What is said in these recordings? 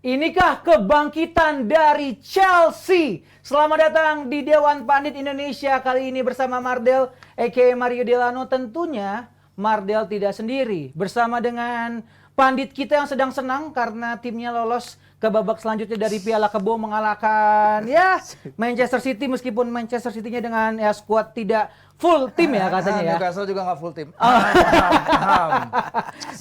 Inikah kebangkitan dari Chelsea? Selamat datang di Dewan Pandit Indonesia. Kali ini bersama Mardel, aka Mario Delano. Tentunya Mardel tidak sendiri. Bersama dengan pandit kita yang sedang senang karena timnya lolos ke babak selanjutnya dari Piala Kebo, mengalahkan Manchester City, meskipun Manchester City-nya dengan skuad tidak full tim ya katanya ya. Newcastle juga nggak full tim.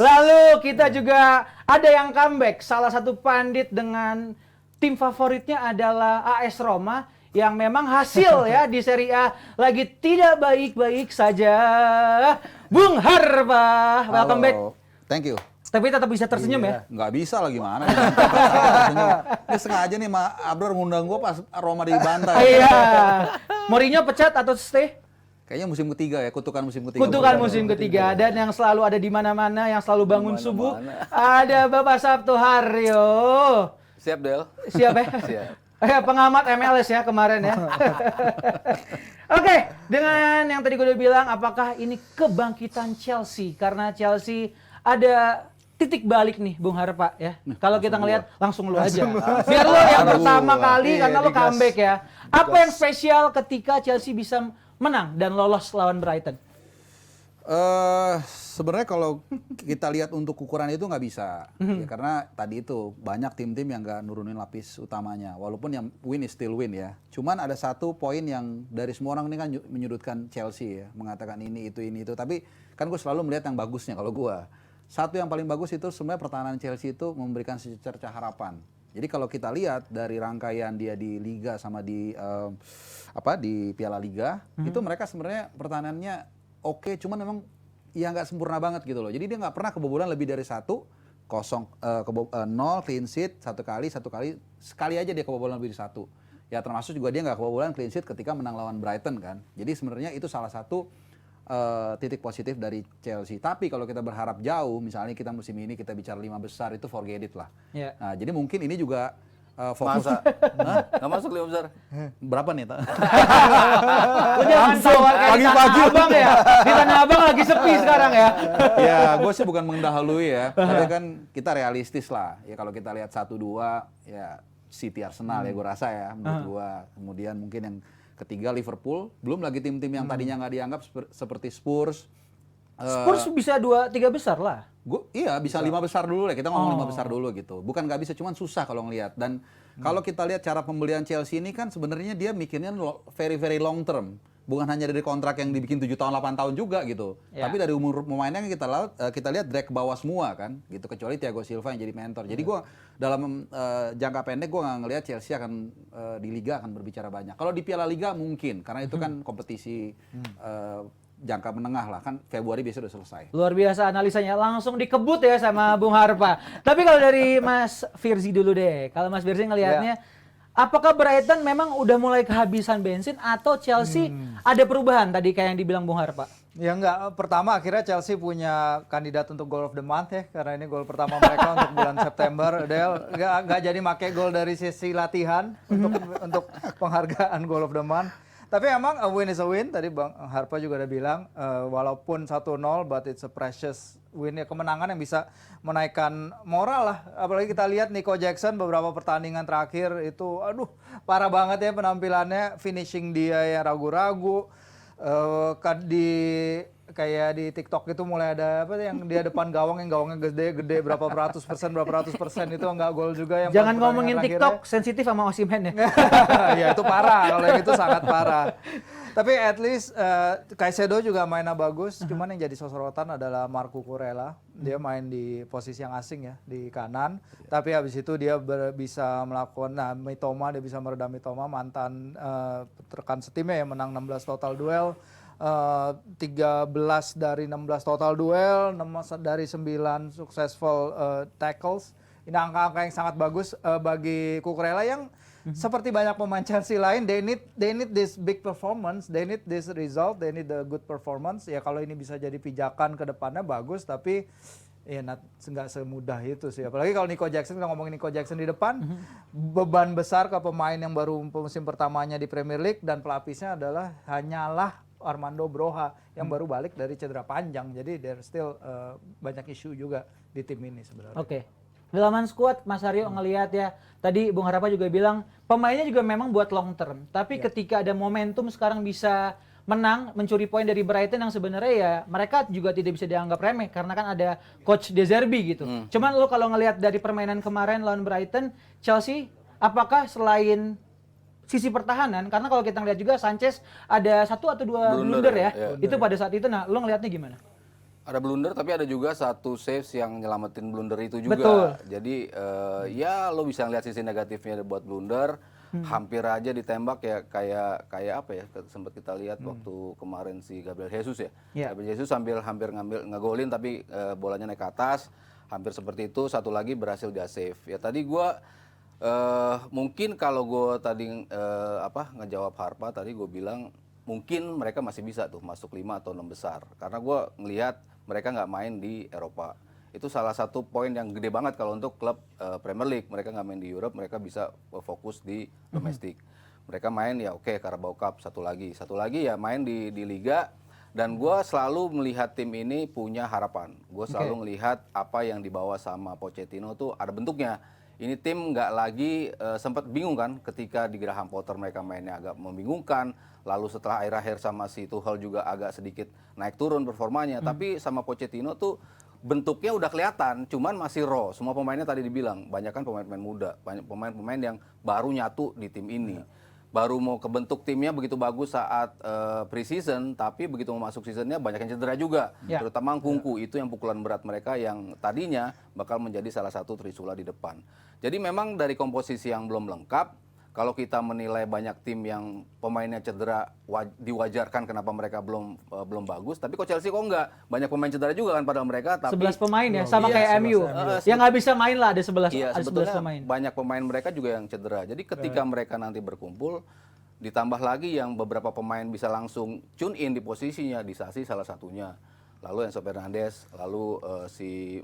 Lalu kita juga ada yang comeback. Salah satu pandit dengan tim favoritnya adalah AS Roma yang memang hasil ya di Serie A lagi tidak baik-baik saja. Bung Harpa, welcome back. Thank you. Tapi tetap bisa tersenyum ya? Nggak bisa lah gimana. Ini sengaja nih Abdur ngundang gue pas Roma dibantai. Iya. Mourinho pecat atau stay? Kayaknya musim ketiga ya, kutukan musim ketiga. Kutukan musim ketiga. Dan yang selalu ada di mana-mana, yang selalu bangun subuh, ada Bapak Sabtu Haryo. Siap, Del. Siap ya? Siap. Pengamat MLS ya kemarin ya. Oke, dengan yang tadi gue udah bilang, apakah ini kebangkitan Chelsea? Karena Chelsea ada titik balik nih, Bung Harpa ya. Kalau kita ngelihat langsung lu aja. Biar lu yang pertama kali karena lu comeback ya. Apa yang spesial ketika Chelsea bisa menang dan lolos lawan Brighton? Sebenarnya kalau kita lihat untuk ukuran itu nggak bisa, ya, karena tadi itu banyak tim-tim yang nggak nurunin lapis utamanya, walaupun yang win is still win ya. Cuman ada satu poin yang dari semua orang ini kan menyudutkan Chelsea ya, mengatakan ini itu, tapi kan gue selalu melihat yang bagusnya kalau gue. Satu yang paling bagus itu sebenarnya pertahanan Chelsea itu memberikan secerca harapan. Jadi kalau kita lihat dari rangkaian dia di Liga sama di di Piala Liga, itu mereka sebenarnya pertahanannya oke, cuman memang ya nggak sempurna banget gitu loh. Jadi dia nggak pernah kebobolan lebih dari 1-0, clean sheet sekali aja dia kebobolan lebih dari 1. Ya termasuk juga dia nggak kebobolan clean sheet ketika menang lawan Brighton kan. Jadi sebenarnya itu salah satu titik positif dari Chelsea. Tapi kalau kita berharap jauh, misalnya kita musim ini kita bicara 5 besar, itu forget it lah. Yeah. Nah, jadi mungkin ini juga fokus. Masa? Nggak masuk 5 besar? Berapa nih? Lu jangan tawarkan di Tanah Abang ya. Di Tanah Abang lagi sepi sekarang ya. Ya, gue sih bukan mendahului ya. Tapi kan kita realistis lah. Ya kalau kita lihat 1-2, ya City Arsenal ya gue rasa ya menurut gue. Kemudian mungkin yang ketiga Liverpool, belum lagi tim-tim yang tadinya nggak dianggap seperti Spurs. Spurs bisa 2-3 besar lah. Iya bisa 5 besar dulu lah, kita ngomong 5 besar dulu gitu. Bukan nggak bisa, cuman susah kalau ngelihat. Dan kalau kita lihat cara pembelian Chelsea ini kan sebenarnya dia mikirnya very very long term. Bukan hanya dari kontrak yang dibikin 7 tahun 8 tahun juga gitu. Ya. Tapi dari umur pemainnya kita lihat drag ke bawah semua kan gitu, kecuali Thiago Silva yang jadi mentor. Jadi gue dalam jangka pendek gue nggak ngelihat Chelsea akan di Liga akan berbicara banyak. Kalau di Piala Liga mungkin, karena itu kan kompetisi jangka menengah lah, kan Februari biasanya udah selesai. Luar biasa analisanya, langsung dikebut ya sama Bung Harpa. Tapi kalau dari Mas Firzi dulu deh, kalau Mas Firzi ngelihatnya, apakah Brighton memang udah mulai kehabisan bensin atau Chelsea ada perubahan tadi kayak yang dibilang Bung Harpa? Ya enggak, pertama akhirnya Chelsea punya kandidat untuk goal of the month ya, karena ini gol pertama mereka untuk bulan September. Del enggak jadi make gol dari sesi latihan untuk penghargaan goal of the month. Tapi emang a win is a win, tadi Bang Harpa juga udah bilang, walaupun 1-0 but it's a precious win ya, kemenangan yang bisa menaikkan moral lah. Apalagi kita lihat Nico Jackson beberapa pertandingan terakhir itu aduh parah banget ya penampilannya, finishing dia yang ragu-ragu. Kayak di TikTok itu mulai ada apa yang dia depan gawang yang gawangnya gede berapa ratus persen itu enggak gol juga yang jangan ngomongin TikTok sensitif sama Osimhen ya. Ya itu parah, kalau yang itu sangat parah. Tapi at least Caicedo juga mainnya bagus, cuman yang jadi sorotan adalah Marco Kurela. Dia main di posisi yang asing ya, di kanan. Tapi habis itu dia bisa melakukan, Mitoma, dia bisa meredam Mitoma, mantan rekan setimnya yang menang 16 total duel. 13 dari 16 total duel, 6 dari 9 successful tackles. Ini angka-angka yang sangat bagus bagi Cucurella yang seperti banyak pemain Chelsea lain, they need this big performance, they need this result, they need the good performance. Ya kalau ini bisa jadi pijakan ke depannya bagus, tapi ya nggak semudah itu sih. Apalagi kalau Nico Jackson, kita ngomongin Nico Jackson di depan, beban besar ke pemain yang baru musim pertamanya di Premier League dan pelapisnya hanyalah Armando Broja yang baru balik dari cedera panjang. Jadi there's still banyak isu juga di tim ini sebenarnya. Oke. Dalam squad Mas Aryo ngelihat ya, tadi Bung Harapa juga bilang pemainnya juga memang buat long term. Tapi ketika ada momentum sekarang bisa menang, mencuri poin dari Brighton yang sebenarnya ya mereka juga tidak bisa dianggap remeh karena kan ada coach De Zerbi gitu. Cuman lo kalau ngelihat dari permainan kemarin lawan Brighton, Chelsea apakah selain sisi pertahanan, karena kalau kita ngelihat juga Sanchez ada 1 atau 2 blunder ya, itu pada saat itu, nah lo ngelihatnya gimana? Ada blunder tapi ada juga satu saves yang nyelamatin blunder itu juga. Betul. Jadi ya lo bisa ngeliat sisi negatifnya buat blunder. Hampir aja ditembak ya kayak apa ya, sempat kita lihat waktu kemarin si Gabriel Jesus ya. Gabriel Jesus hampir ngambil ngegolin tapi bolanya naik ke atas. Hampir seperti itu, satu lagi berhasil dia save. Ya tadi gua mungkin kalau gue tadi ngejawab Harpa tadi gue bilang mungkin mereka masih bisa tuh masuk 5 atau 6 besar karena gue ngelihat mereka nggak main di Eropa. Itu salah satu poin yang gede banget kalau untuk klub Premier League. Mereka nggak main di Europe, mereka bisa fokus di domestik. Mereka main ya oke, Carabao Cup satu lagi ya main di Liga. Dan gue selalu melihat tim ini punya harapan. Gue selalu melihat apa yang dibawa sama Pochettino tuh ada bentuknya. Ini tim nggak lagi sempat bingung kan ketika di Graham Potter mereka mainnya agak membingungkan. Lalu setelah akhir-akhir sama si Tuchel juga agak sedikit naik turun performanya. Tapi sama Pochettino tuh bentuknya udah kelihatan, cuman masih raw. Semua pemainnya tadi dibilang, banyak kan pemain-pemain muda, banyak pemain-pemain yang baru nyatu di tim ini. Baru mau kebentuk timnya begitu bagus saat pre-season, tapi begitu mau masuk seasonnya banyak yang cedera juga. Terutama Nkunku, itu yang pukulan berat mereka yang tadinya bakal menjadi salah satu trisula di depan. Jadi memang dari komposisi yang belum lengkap, kalau kita menilai banyak tim yang pemainnya cedera diwajarkan kenapa mereka belum bagus, tapi kok Chelsea kok enggak? Banyak pemain cedera juga kan pada mereka, tapi 11 pemain ya, sama kayak MU. Yang nggak bisa main lah ada 11, iya, ada 11 sebetulnya pemain. banyak pemain mereka juga yang cedera. Jadi ketika mereka nanti berkumpul, ditambah lagi yang beberapa pemain bisa langsung tune in di posisinya, Disasi salah satunya. Lalu Enzo Fernandez, lalu si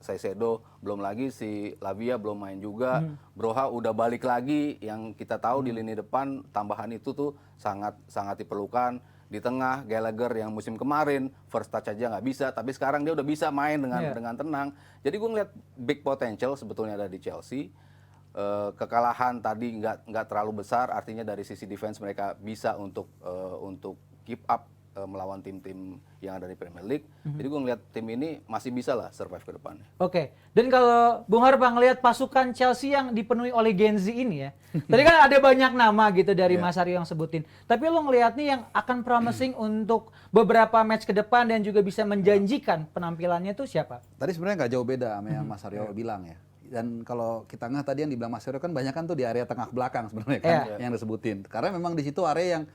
Caicedo, belum lagi si Lavia belum main juga. Broha udah balik lagi, yang kita tahu di lini depan tambahan itu tuh sangat diperlukan. Di tengah Gallagher yang musim kemarin first touch aja nggak bisa, tapi sekarang dia udah bisa main dengan tenang. Jadi gue ngeliat big potential sebetulnya ada di Chelsea. Kekalahan tadi nggak terlalu besar, artinya dari sisi defense mereka bisa untuk keep up melawan tim-tim yang ada di Premier League. Jadi gue ngeliat tim ini masih bisa lah survive ke depannya. Oke. Dan kalau Bung Harpa ngelihat pasukan Chelsea yang dipenuhi oleh Gen Z ini ya. Tadi kan ada banyak nama gitu dari Mas Aryo yang sebutin. Tapi lo ngelihat nih yang akan promising untuk beberapa match ke depan dan juga bisa menjanjikan penampilannya itu siapa? Tadi sebenarnya nggak jauh beda sama yang Mas Aryo bilang ya. Dan kalau kita nggak tadi yang dibilang Mas Aryo kan banyak kan tuh di area tengah belakang sebenarnya kan yang disebutin. Karena memang di situ area yang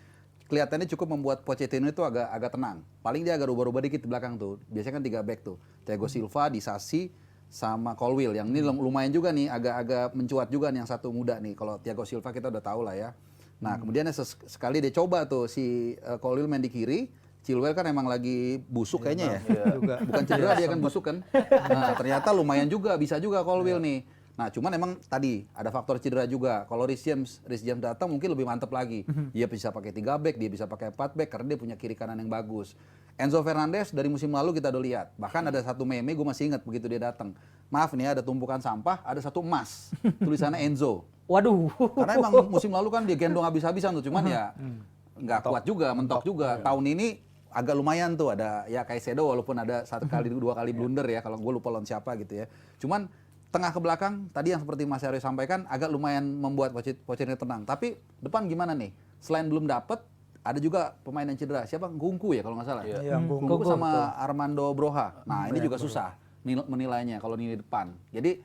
kelihatannya cukup membuat Pochettino itu agak tenang. Paling dia agak rubah-rubah dikit di belakang tuh. Biasanya kan 3 back tuh. Thiago Silva, Disasi, sama Colwill. Yang ini lumayan juga nih, agak mencuat juga nih yang satu muda nih. Kalau Thiago Silva kita udah tahu lah ya. Nah kemudian sekali dia coba tuh si Colwill main di kiri. Chilwell kan emang lagi busuk kayaknya ya. Bukan cedera dia kan busuk kan. Nah ternyata lumayan juga, bisa juga Colwill nih. Nah, cuman emang tadi ada faktor cedera juga. Kalau Reece James datang mungkin lebih mantep lagi. Dia bisa pakai 3 back, dia bisa pakai 4 back karena dia punya kiri kanan yang bagus. Enzo Fernandez dari musim lalu kita udah lihat. Bahkan ada satu meme gue masih ingat begitu dia datang. Maaf nih ada tumpukan sampah, ada satu emas. Tulisannya Enzo. Waduh. Karena emang musim lalu kan dia gendong habis-habisan tuh, cuman ya nggak kuat juga, mentok juga. Tahun ini agak lumayan tuh, ada ya Caicedo walaupun ada 1 kali 2 kali blunder ya, kalau gue lupa lawan siapa gitu ya. Cuman tengah ke belakang, tadi yang seperti Mas Aryo sampaikan, agak lumayan membuat Pochettino tenang. Tapi depan gimana nih? Selain belum dapet, ada juga pemain yang cedera. Siapa? Nkunku ya kalau nggak salah? Iya, Nkunku sama Armando Broha. Nah ini juga susah menilainya kalau ini depan. Jadi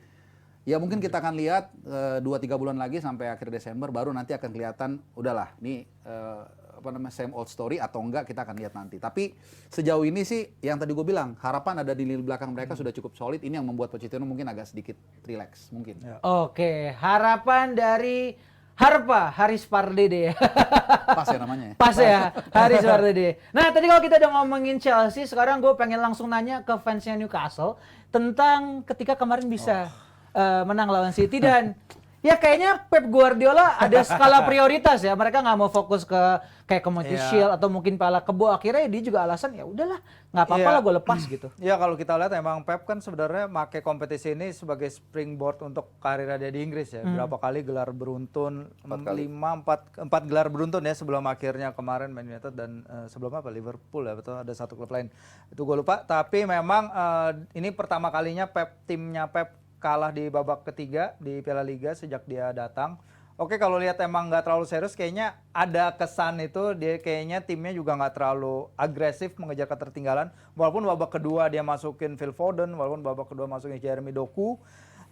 ya mungkin kita akan lihat 2-3 bulan lagi sampai akhir Desember, baru nanti akan kelihatan, udahlah, ini same old story atau enggak kita akan lihat nanti. Tapi sejauh ini sih yang tadi gue bilang, harapan ada di lini belakang mereka sudah cukup solid. Ini yang membuat Pochettino mungkin agak sedikit relax mungkin. Oke, harapan dari Harpa, Haris Pardede ya. Pas ya namanya ya? Pas ya, Haris Pardede. Nah tadi kalau kita udah ngomongin Chelsea, sekarang gue pengen langsung nanya ke fansnya Newcastle tentang ketika kemarin bisa menang lawan City. Dan Ya kayaknya Pep Guardiola ada skala prioritas ya. Mereka nggak mau fokus ke kayak Community Shield atau mungkin Piala Kebo. Akhirnya dia juga alasan ya udahlah nggak apa-apa lah gue lepas gitu. Ya kalau kita lihat emang Pep kan sebenarnya pakai kompetisi ini sebagai springboard untuk karirnya dia di Inggris ya. Berapa kali gelar beruntun, 4 gelar beruntun ya sebelum akhirnya kemarin Man United dan sebelum apa Liverpool ya, betul ada satu klub lain. Itu gue lupa. Tapi memang ini pertama kalinya timnya Pep kalah di babak ketiga di Piala Liga sejak dia datang. Oke, kalau lihat emang nggak terlalu serius, kayaknya ada kesan itu dia kayaknya timnya juga nggak terlalu agresif mengejar ketertinggalan. Walaupun babak kedua dia masukin Phil Foden, walaupun babak kedua masukin Jeremy Doku,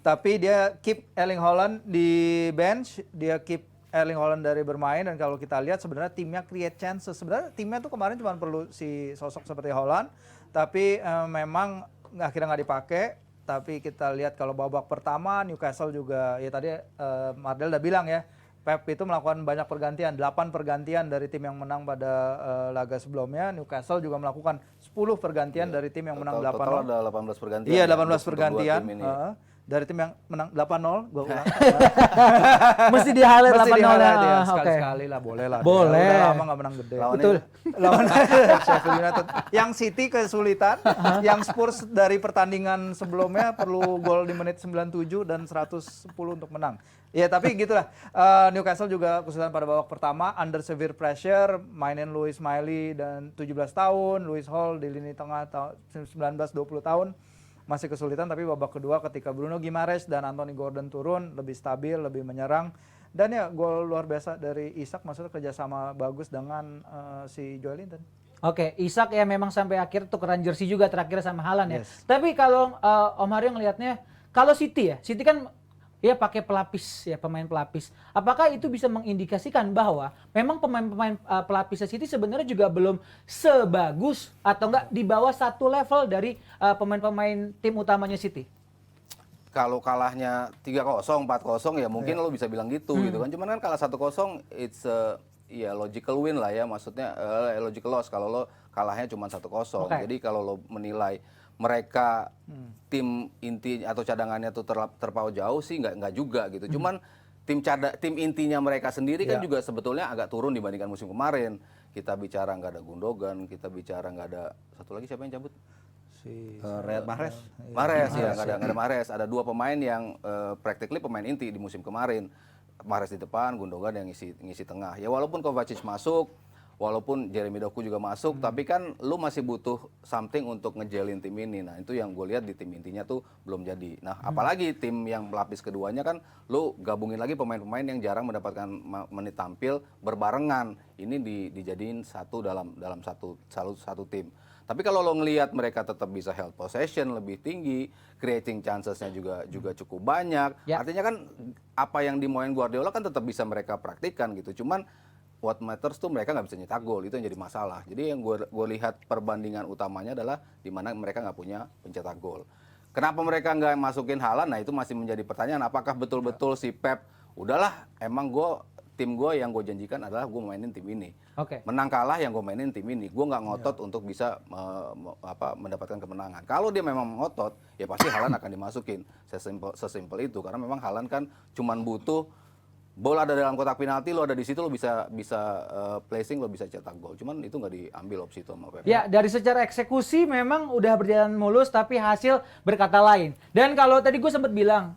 tapi dia keep Erling Haaland di bench, dia keep Erling Haaland dari bermain. Dan kalau kita lihat sebenarnya timnya create chances. Sebenarnya timnya tuh kemarin cuma perlu si sosok seperti Haaland, tapi memang akhirnya nggak dipakai. Tapi kita lihat kalau babak pertama Newcastle juga ya tadi Mardel udah bilang ya, Pep itu melakukan banyak pergantian, 8 pergantian dari tim yang menang pada laga sebelumnya. Newcastle juga melakukan 10 pergantian dari tim yang menang 8-0. Total ada 18 pergantian. Iya, ya, 18 pergantian. Dari tim yang menang 8-0, gue ulang. Mesti di highlight Mesti 8-0 di-highlight ya. Oke. Sekali-sekali lah, boleh lah. Boleh. Udah lama nggak menang gede. Betul. Lawan Sheffield United. Yang City kesulitan, yang Spurs dari pertandingan sebelumnya perlu gol di menit 97 dan 110 untuk menang. Ya tapi gitulah, Newcastle juga kesulitan pada babak pertama, under severe pressure, mainin Louis Miley dan 17 tahun, Louis Hall di lini tengah 19-20 tahun. Masih kesulitan, tapi babak kedua ketika Bruno Guimaraes dan Anthony Gordon turun, lebih stabil, lebih menyerang. Dan ya gol luar biasa dari Isak, maksudnya kerjasama bagus dengan si Joelinton. Oke, Isak ya memang sampai akhir tukeran jersey juga terakhir sama Haaland ya. Yes. Tapi kalau Om Haryo ngelihatnya, kalau City ya, City kan ya pakai pelapis ya, pemain pelapis. Apakah itu bisa mengindikasikan bahwa memang pemain-pemain pelapisnya City sebenarnya juga belum sebagus atau enggak di bawah satu level dari pemain-pemain tim utamanya City? Kalau kalahnya 3-0, 4-0 ya mungkin lo bisa bilang gitu gitu kan. Cuman kan kalah 1-0 it's ya logical win lah ya, maksudnya logical loss kalau lo kalahnya cuma 1-0. Okay. Jadi kalau lo menilai mereka tim inti atau cadangannya tuh terpaut jauh sih nggak juga gitu. Cuman tim intinya mereka sendiri kan juga sebetulnya agak turun dibandingkan musim kemarin. Kita bicara nggak ada Gundogan, kita bicara nggak ada satu lagi siapa yang cabut? Riyad Mahrez. Mahrez ya, nggak ada Mahrez. Ada 2 pemain yang practically pemain inti di musim kemarin. Mahrez di depan, Gundogan yang ngisi tengah. Ya walaupun Kovacic masuk, walaupun Jeremy Doku juga masuk, tapi kan lu masih butuh something untuk ngejelin tim ini. Nah itu yang gue lihat di tim intinya tuh belum jadi. Nah apalagi tim yang pelapis keduanya kan lu gabungin lagi pemain-pemain yang jarang mendapatkan menit tampil berbarengan. Ini dijadiin satu dalam satu tim. Tapi kalau lo ngelihat mereka tetap bisa held possession lebih tinggi, creating chancesnya juga cukup banyak. Ya. Artinya kan apa yang dimauin Guardiola kan tetap bisa mereka praktikkan gitu. Cuman what matters tuh mereka nggak bisa nyetak gol, itu yang jadi masalah. Jadi yang gue lihat perbandingan utamanya adalah di mana mereka nggak punya pencetak gol. Kenapa mereka nggak masukin Haaland? Nah itu masih menjadi pertanyaan. Apakah betul-betul si Pep udahlah emang tim gue yang gue janjikan adalah gue mainin tim ini. Oke. Menang kalah yang gue mainin tim ini. Gue nggak ngotot untuk bisa mendapatkan kemenangan. Kalau dia memang ngotot, ya pasti Haaland akan dimasukin. Sesimpel itu. Karena memang Haaland kan cuman butuh bola ada dalam kotak penalti, lo ada di situ, lo bisa placing, lo bisa cetak gol. Cuman itu nggak diambil opsi itu sama Pep. Ya, dari secara eksekusi memang udah berjalan mulus, tapi hasil berkata lain. Dan kalau tadi gue sempat bilang,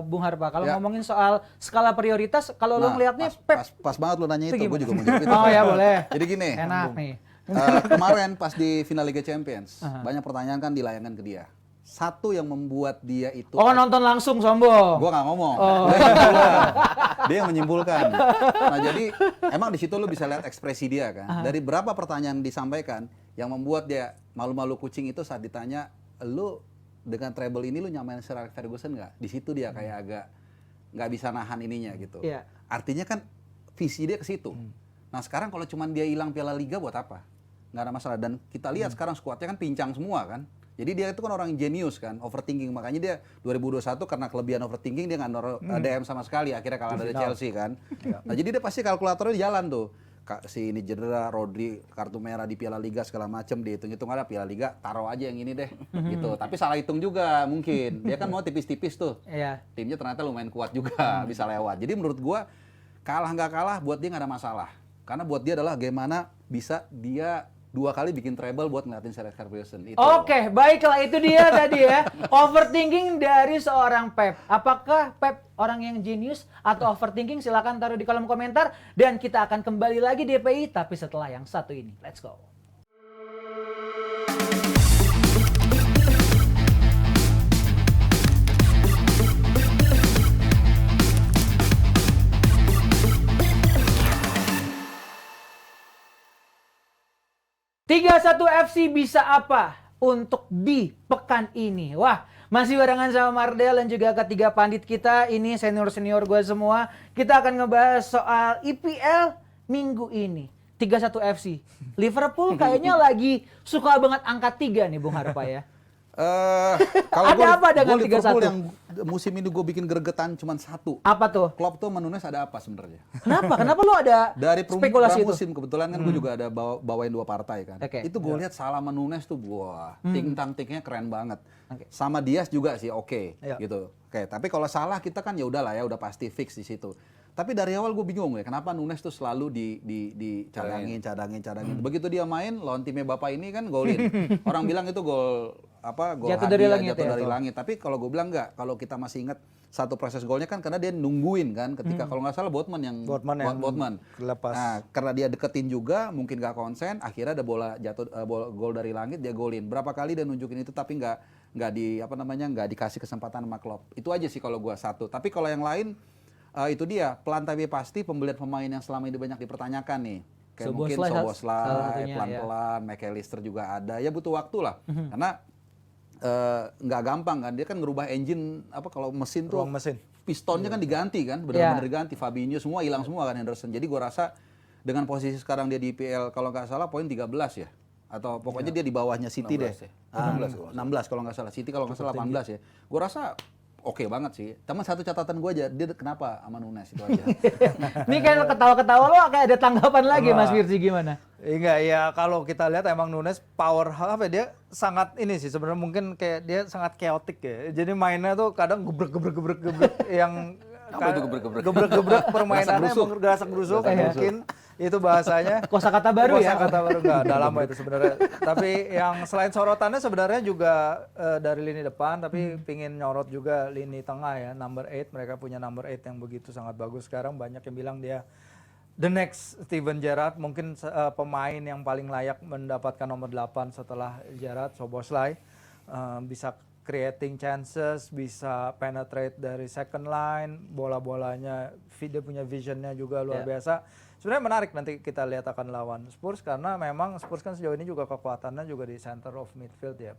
Bung Harpa, kalau ngomongin soal skala prioritas, kalau lo ngelihatnya Pep. Pas banget lo nanya itu, Itu gue juga mau jawab itu. Oh ya boleh. Jadi gini, Enak nih. kemarin pas di final Liga Champions, banyak pertanyaan kan dilayangkan ke dia. Satu yang membuat dia itu... Oh nonton langsung sombong. Gue nggak ngomong. Dia yang menyimpulkan. Nah jadi emang di situ lu bisa lihat ekspresi dia kan. Dari berapa pertanyaan disampaikan yang membuat dia malu-malu kucing itu saat ditanya, lu dengan treble ini lu nyamain Sir Alex Ferguson nggak? Di situ dia kayak agak nggak bisa nahan ininya gitu. Iya. Artinya kan visi dia ke situ. Nah sekarang kalau cuma dia hilang Piala Liga buat apa? Nggak ada masalah. Dan kita lihat sekarang skuadnya kan pincang semua kan. Jadi dia itu kan orang jenius kan, overthinking. Makanya dia 2021 karena kelebihan overthinking dia nggak naruh DM sama sekali. Akhirnya kalah dari Chelsea kan. Nah jadi dia pasti kalkulatornya jalan tuh. si ini cedera, Rodri kartu merah di Piala Liga segala macem, dihitung-hitung ada Piala Liga, taruh aja yang ini deh gitu. Tapi salah hitung juga mungkin. Dia kan mau tipis-tipis tuh. Iya. Timnya ternyata lumayan kuat juga, bisa lewat. Jadi menurut gua kalah nggak kalah buat dia nggak ada masalah. Karena buat dia adalah gimana bisa dia 2 kali bikin treble buat ngeliatin Sir Alex Ferguson. Itu. Oke, baiklah itu dia tadi ya. Overthinking dari seorang Pep. Apakah Pep orang yang jenius atau overthinking? Silakan taruh di kolom komentar dan kita akan kembali lagi di DPI tapi setelah yang satu ini. Let's go. Tiga 1 FC bisa apa untuk di pekan ini? Wah, masih barengan sama Mardel dan juga ketiga pandit kita. Ini senior-senior gue semua. Kita akan ngebahas soal IPL minggu ini. 3-1 FC. Liverpool kayaknya lagi suka banget angka 3 nih Bung Harpa ya. Kalau Ada apa dengan Liverpool 3-1? yang musim ini gue bikin gregetan cuma satu. Apa tuh? Klopp tuh sama Nunes ada apa sebenarnya? Kenapa? Kenapa lu ada Dari spekulasi itu? musim kebetulan kan gue juga ada bawain 2 partai kan. Oke. Itu gue lihat Salah sama Nunes tuh wah, ting-tang-tingnya keren banget. Oke. Sama Diaz juga sih oke Iya. gitu. Oke, tapi kalau Salah kita kan ya udahlah ya udah pasti fix di situ. Tapi dari awal gue bingung ya, kenapa Nunes tuh selalu cadangin. Begitu dia main lawan timnya Bapak ini kan golin. Orang bilang itu gol Jatuh dari hadiah, langit jatuh ya, dari tuh. langit. Tapi kalau gue bilang enggak, kalau kita masih ingat satu proses golnya kan karena dia nungguin kan ketika kalau nggak salah Botman yang lepas. Nah, karena dia deketin juga, mungkin nggak konsen, akhirnya ada bola jatuh gol dari langit dia golin. Berapa kali dia nunjukin itu tapi nggak dikasih kesempatan sama Klopp. Itu aja sih kalau gua satu. Tapi kalau yang lain itu dia pelan tapi pasti pembelian pemain yang selama ini banyak dipertanyakan nih. Kayak mungkin salah Szoboszlai, satunya, pelan-pelan, McAllister juga ada. Ya butuh waktu lah. Karena nggak gampang kan, dia kan ngerubah engine kalau mesin tuh Ruang mesin. pistonnya kan diganti kan, benar-benar diganti. Fabinho semua hilang semua kan, Henderson. Jadi gua rasa dengan posisi sekarang dia di IPL kalau nggak salah poin 13 ya, atau pokoknya dia di bawahnya City 16 deh. ya. 16 kalau nggak salah. City kalau nggak salah 18 ya. Gua rasa oke banget sih. Cuman satu catatan gua aja, dia kenapa sama Nunes itu aja. Ini kayak ketawa-ketawa lo kayak ada tanggapan lagi Mas Firzi gimana? Enggak ya, kalau kita lihat emang Nunes power dia sangat ini sih sebenarnya, mungkin kayak dia sangat chaotic ya. Jadi mainnya tuh kadang gebrek yang Apa itu gebrek-gebrek? gebrek permainannya emang gerasak gerusuk mungkin itu bahasanya. Kosakata baru ya? Kosakata baru enggak, udah lama itu sebenarnya. Tapi yang selain sorotannya sebenarnya juga dari lini depan, tapi pingin nyorot juga lini tengah ya, number 8. Mereka punya number 8 yang begitu sangat bagus. Sekarang banyak yang bilang dia the next Steven Gerrard, mungkin pemain yang paling layak mendapatkan nomor 8 setelah Gerrard, Szoboszlai. Bisa creating chances, bisa penetrate dari second line, bola-bolanya, dia punya visionnya juga luar biasa. Sebenarnya menarik nanti kita lihat akan lawan Spurs, karena memang Spurs kan sejauh ini juga kekuatannya juga di center of midfield ya.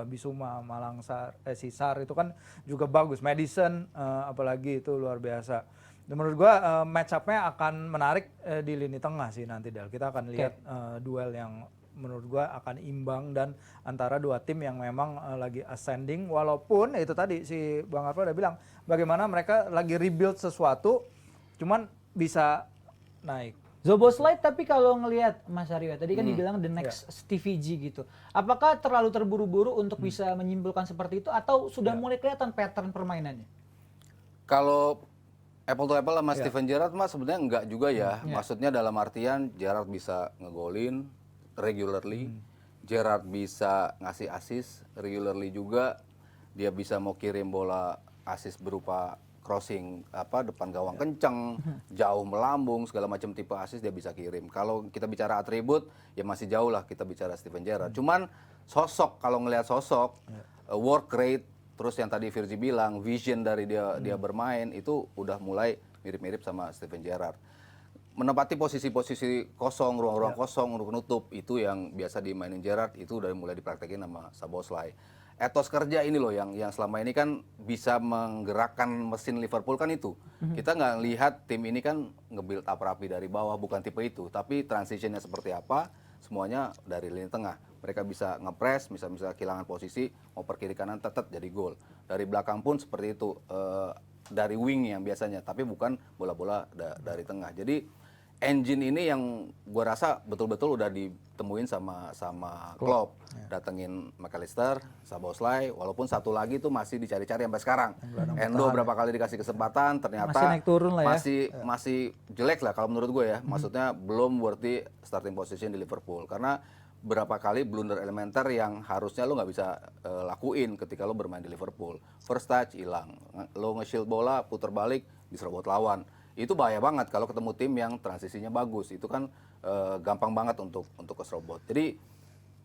Bissouma, Malangsar, Sisar itu kan juga bagus. Madison apalagi itu luar biasa. Dan menurut gua match up-nya akan menarik di lini tengah sih nanti Del. Kita akan lihat duel yang menurut gua akan imbang dan antara dua tim yang memang lagi ascending, walaupun itu tadi si Bang Arfa udah bilang bagaimana mereka lagi rebuild sesuatu cuman bisa naik. Szoboszlai, tapi kalau ngelihat Mas Aryo tadi kan dibilang the next Stevie G gitu. Apakah terlalu terburu-buru untuk bisa menyimpulkan seperti itu atau sudah mulai kelihatan pattern permainannya? Kalau apple to apple sama Steven Gerrard mah sebenarnya enggak juga ya. Maksudnya dalam artian Gerrard bisa ngegolin regularly, Gerrard bisa ngasih assist regularly juga, dia bisa mau kirim bola assist berupa crossing depan gawang kenceng, jauh melambung, segala macam tipe assist dia bisa kirim. Kalau kita bicara atribut ya masih jauh lah kita bicara Steven Gerrard. Cuman sosok, kalau ngelihat sosok, work rate, terus yang tadi Firzi bilang vision dari dia bermain itu udah mulai mirip-mirip sama Steven Gerrard. Menempati posisi-posisi kosong, ruang-ruang kosong untuk nutup, itu yang biasa dimainin Gerrard, itu udah mulai dipraktekin sama Szoboszlai. Etos kerja ini loh yang selama ini kan bisa menggerakkan mesin Liverpool kan itu. Kita nggak lihat tim ini kan nge-build up rapi dari bawah, bukan tipe itu. Tapi transitionnya seperti apa, semuanya dari lini tengah. Mereka bisa nge-press, bisa kehilangan posisi, mau per kiri kanan tetap jadi gol. Dari belakang pun seperti itu, dari wing yang biasanya, tapi bukan bola-bola dari tengah. Jadi engine ini yang gua rasa betul-betul udah ditemuin sama Klopp. Datengin McAllister, Szoboszlai, walaupun satu lagi tuh masih dicari-cari sampai sekarang. Endo berapa kali dikasih kesempatan, ternyata Masih naik turun lah ya. masih jelek lah kalau menurut gue ya. Maksudnya belum worthy starting position di Liverpool karena berapa kali blunder elementer yang harusnya lo nggak bisa lakuin ketika lo bermain di Liverpool. First touch hilang, lo nge-shield bola, puter balik, diserobot lawan. Itu bahaya banget kalau ketemu tim yang transisinya bagus. Itu kan gampang banget untuk keserobot. Jadi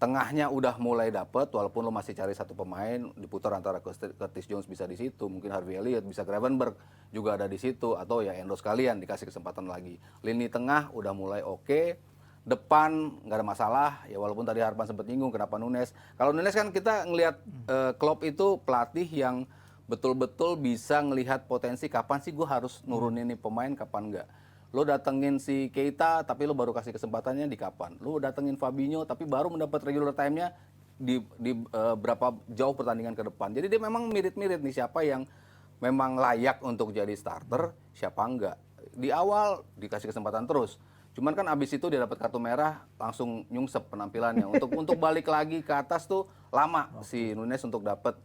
tengahnya udah mulai dapet, walaupun lo masih cari satu pemain, diputar antara Curtis Jones bisa di situ, mungkin Harvey Elliott, bisa Gravenberch juga ada di situ, atau ya Endo sekalian dikasih kesempatan lagi. Lini tengah udah mulai oke. Depan nggak ada masalah, ya walaupun tadi Harpan sempat nyinggung kenapa Nunes. Kalau Nunes kan kita ngelihat Klopp itu pelatih yang betul-betul bisa ngelihat potensi kapan sih gue harus nurunin nih pemain, kapan enggak. Lo datengin si Keita tapi lo baru kasih kesempatannya di kapan. Lo datengin Fabinho tapi baru mendapat regular time-nya di berapa jauh pertandingan ke depan. Jadi dia memang mirip-mirip nih siapa yang memang layak untuk jadi starter, siapa enggak. Di awal dikasih kesempatan terus. Cuman kan abis itu dia dapat kartu merah langsung nyungsep penampilannya. Untuk balik lagi ke atas tuh lama si Nunes untuk dapat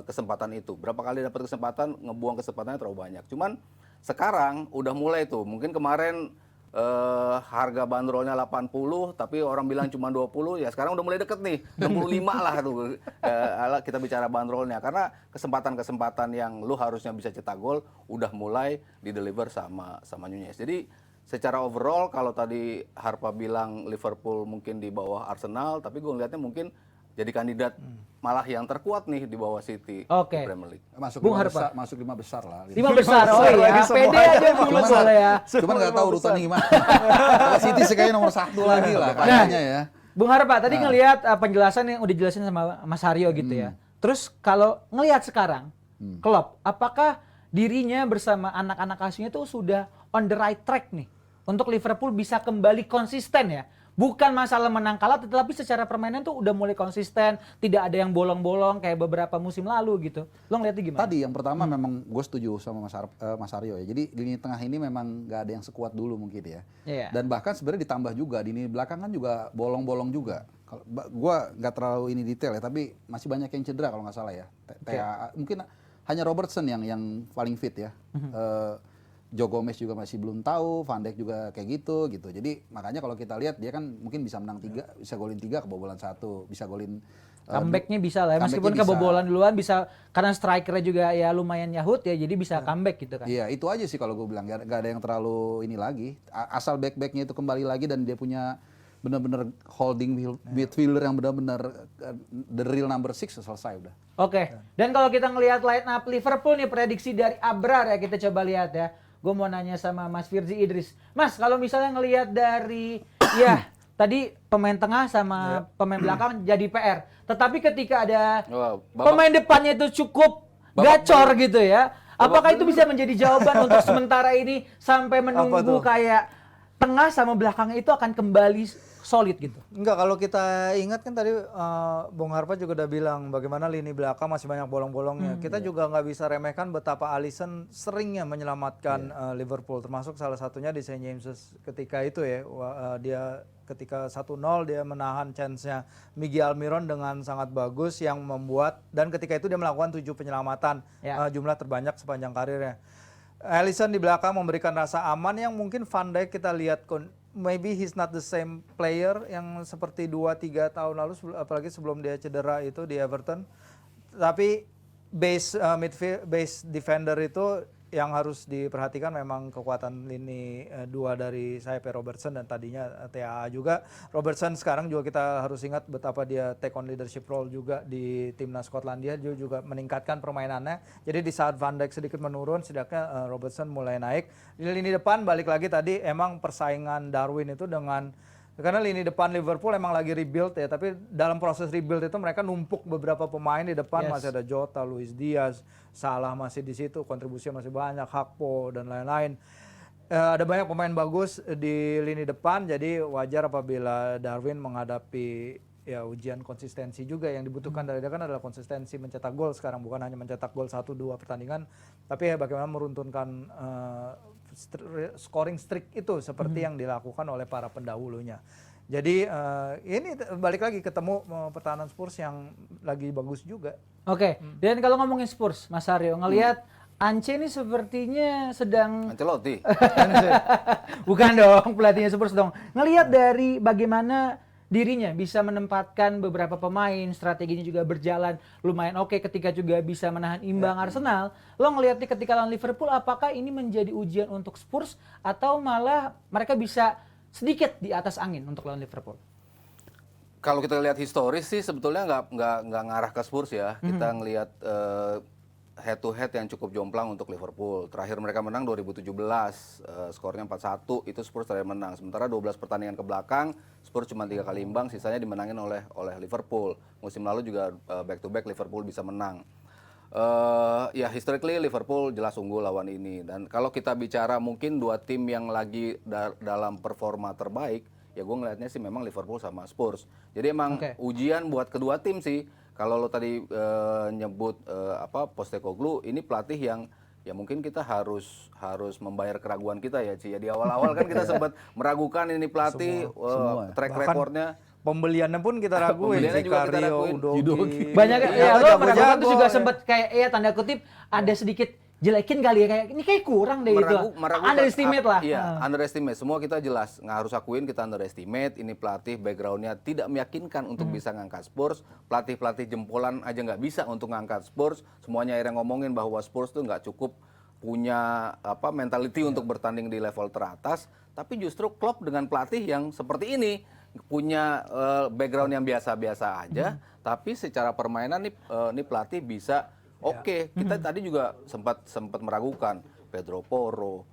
kesempatan itu. Berapa kali dapat kesempatan, ngebuang kesempatannya terlalu banyak. Cuman sekarang udah mulai tuh. Mungkin kemarin harga bandrolnya 80 tapi orang bilang cuma 20, ya sekarang udah mulai deket nih 65 lah tuh kita bicara bandrolnya, karena kesempatan-kesempatan yang lu harusnya bisa cetak gol udah mulai di-deliver sama Nunez. Jadi secara overall kalau tadi Harpa bilang Liverpool mungkin di bawah Arsenal, tapi gue ngeliatnya mungkin jadi kandidat malah yang terkuat nih di bawah City di Premier League. Masuk Bung 5 Harpa. besar, masuk 5 besar lah. 5 besar, oh iya, pede aja dulu soalnya ya. Cuman nggak tahu urutannya gimana. Kalau City sih kayaknya nomor 1 lagi lah kayaknya ya. Bung Harpa, tadi ngelihat penjelasan yang udah dijelasin sama Mas Haryo gitu ya. Terus kalau ngelihat sekarang, Klopp, apakah dirinya bersama anak-anak asuhnya tuh sudah on the right track nih untuk Liverpool bisa kembali konsisten ya? Bukan masalah menang kalah, tetapi secara permainan tuh udah mulai konsisten, tidak ada yang bolong-bolong kayak beberapa musim lalu gitu. Lo ngeliatnya gimana? Tadi yang pertama memang gue setuju sama Mas Aryo ya. Jadi lini tengah ini memang nggak ada yang sekuat dulu mungkin ya. Iya. Dan bahkan sebenarnya ditambah juga di lini belakang kan juga bolong-bolong juga. Kalau gue nggak terlalu ini detail ya, tapi masih banyak yang cedera kalau nggak salah ya. Mungkin hanya Robertson yang paling fit ya. Joe Gomez juga masih belum tahu, Van Dijk juga kayak gitu. Jadi makanya kalau kita lihat dia kan mungkin bisa menang 3, bisa golin 3, kebobolan 1, bisa golin comeback-nya bisa lah ya, meskipun kebobolan duluan bisa, karena strikernya juga ya lumayan nyahut ya, jadi bisa comeback gitu kan. Iya, itu aja sih kalau gue bilang, gak ada yang terlalu ini lagi. Asal back-backnya itu kembali lagi dan dia punya benar-benar holding midfielder yang benar-benar the real number 6, selesai udah. Oke. Dan kalau kita ngelihat line up Liverpool nih, prediksi dari Abrar ya, kita coba lihat ya. Gue mau nanya sama Mas Firzi Idris. Mas, kalau misalnya ngelihat dari ya tadi pemain tengah sama pemain belakang jadi PR. Tetapi ketika ada pemain depannya itu cukup gacor gitu ya. Apakah itu bisa menjadi jawaban untuk sementara ini sampai menunggu kayak tengah sama belakangnya itu akan kembali solid gitu? Enggak, kalau kita ingat kan tadi Bung Harpa juga udah bilang bagaimana lini belakang masih banyak bolong-bolongnya. Kita juga nggak bisa remehkan betapa Alisson seringnya menyelamatkan Liverpool, termasuk salah satunya di St. James's ketika itu ya. Dia ketika 1-0 dia menahan chance-nya Miguel Almiron dengan sangat bagus yang membuat, dan ketika itu dia melakukan 7 penyelamatan, jumlah terbanyak sepanjang karirnya. Alisson di belakang memberikan rasa aman yang mungkin Van Dijk kita lihat maybe he's not the same player yang seperti 2-3 tahun lalu, apalagi sebelum dia cedera itu di Everton. Tapi base defender itu yang harus diperhatikan memang kekuatan lini 2 dari sayap Robertson dan tadinya TAA juga. Robertson sekarang juga kita harus ingat betapa dia take on leadership role juga di timnas Skotlandia, dia juga meningkatkan permainannya. Jadi di saat Van Dijk sedikit menurun, setidaknya Robertson mulai naik. Di lini depan balik lagi tadi emang persaingan Darwin itu karena lini depan Liverpool emang lagi rebuild ya, tapi dalam proses rebuild itu mereka numpuk beberapa pemain di depan. Masih ada Jota, Luis Diaz, Salah masih di situ, kontribusinya masih banyak, Gakpo dan lain-lain. Ada banyak pemain bagus di lini depan, jadi wajar apabila Darwin menghadapi ya ujian konsistensi juga. Yang dibutuhkan dari dia kan adalah konsistensi mencetak gol sekarang, bukan hanya mencetak gol 1-2 pertandingan, Tapi ya bagaimana meruntuhkan scoring streak itu seperti yang dilakukan oleh para pendahulunya. Jadi ini balik lagi ketemu pertahanan Spurs yang lagi bagus juga. Oke, dan kalau ngomongin Spurs, Mas Aryo, ngelihat Ance ini sepertinya sedang Ancelotti. bukan dong pelatihnya Spurs dong. Ngelihat dari bagaimana dirinya bisa menempatkan beberapa pemain, strateginya juga berjalan lumayan oke ketika juga bisa menahan imbang Arsenal. Lo ngelihatnya ketika lawan Liverpool, apakah ini menjadi ujian untuk Spurs atau malah mereka bisa sedikit di atas angin untuk lawan Liverpool? Kalau kita lihat historis sih sebetulnya nggak ngarah ke Spurs ya. Kita ngelihat head to head yang cukup jomplang untuk Liverpool. Terakhir mereka menang 2017, skornya 4-1, itu Spurs terakhir menang. Sementara 12 pertandingan ke belakang, Spurs cuma 3 kali imbang, sisanya dimenangin oleh Liverpool. Musim lalu juga back to back Liverpool bisa menang. Ya historically Liverpool jelas unggul lawan ini. Dan kalau kita bicara mungkin dua tim yang lagi dalam performa terbaik, ya gue ngelihatnya sih memang Liverpool sama Spurs. Jadi emang ujian buat kedua tim sih. Kalau lo tadi nyebut Postecoglou, ini pelatih yang ya mungkin kita harus membayar keraguan kita ya, Ci. Ya di awal-awal kan kita sempat meragukan ini pelatih, track recordnya. Pembeliannya pun kita raguin, Pembeliannya juga kita Vicario, raguin. Udogi. Banyak ya, lo meragukan tuh juga ya. sempat kayak ya tanda kutip ada sedikit jelekin kali ya, kayak ini kayak kurang deh itu. Underestimate lah. Iya, underestimate. Semua kita jelas nggak harus akuin kita underestimate. Ini pelatih backgroundnya tidak meyakinkan untuk bisa ngangkat Spurs. Pelatih jempolan aja nggak bisa untuk ngangkat Spurs. Semuanya akhirnya ngomongin bahwa Spurs tuh nggak cukup punya mentality untuk bertanding di level teratas. Tapi justru Klopp dengan pelatih yang seperti ini punya background yang biasa-biasa aja. Tapi secara permainan nih pelatih bisa. Oke, kita tadi juga sempat meragukan Pedro Porro,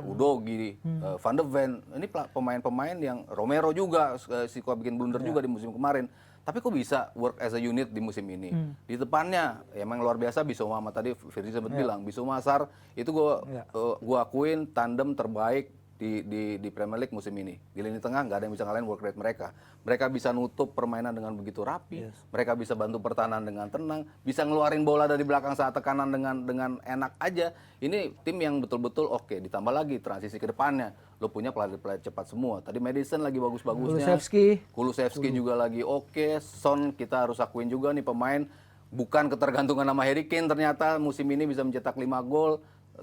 Udogi, Van de Ven. Ini pemain-pemain yang Romero juga si kok bikin blunder juga di musim kemarin. Tapi kok bisa work as a unit di musim ini? Di depannya emang luar biasa Bissouma sama tadi Firzi sempat bilang, Bissouma Sarr itu gua akuin tandem terbaik di Premier League musim ini. Di lini tengah nggak ada yang bisa ngalahin work rate mereka. Mereka bisa nutup permainan dengan begitu rapi. Mereka bisa bantu pertahanan dengan tenang. Bisa ngeluarin bola dari belakang saat tekanan dengan enak aja. Ini tim yang betul-betul oke. Ditambah lagi transisi ke depannya. Lo punya pelatih-pelatih cepat semua. Tadi Maddison lagi bagus-bagusnya. Kulusevski juga lagi oke. Son kita harus akuin juga nih pemain. Bukan ketergantungan sama Harry Kane ternyata musim ini bisa mencetak 5 gol.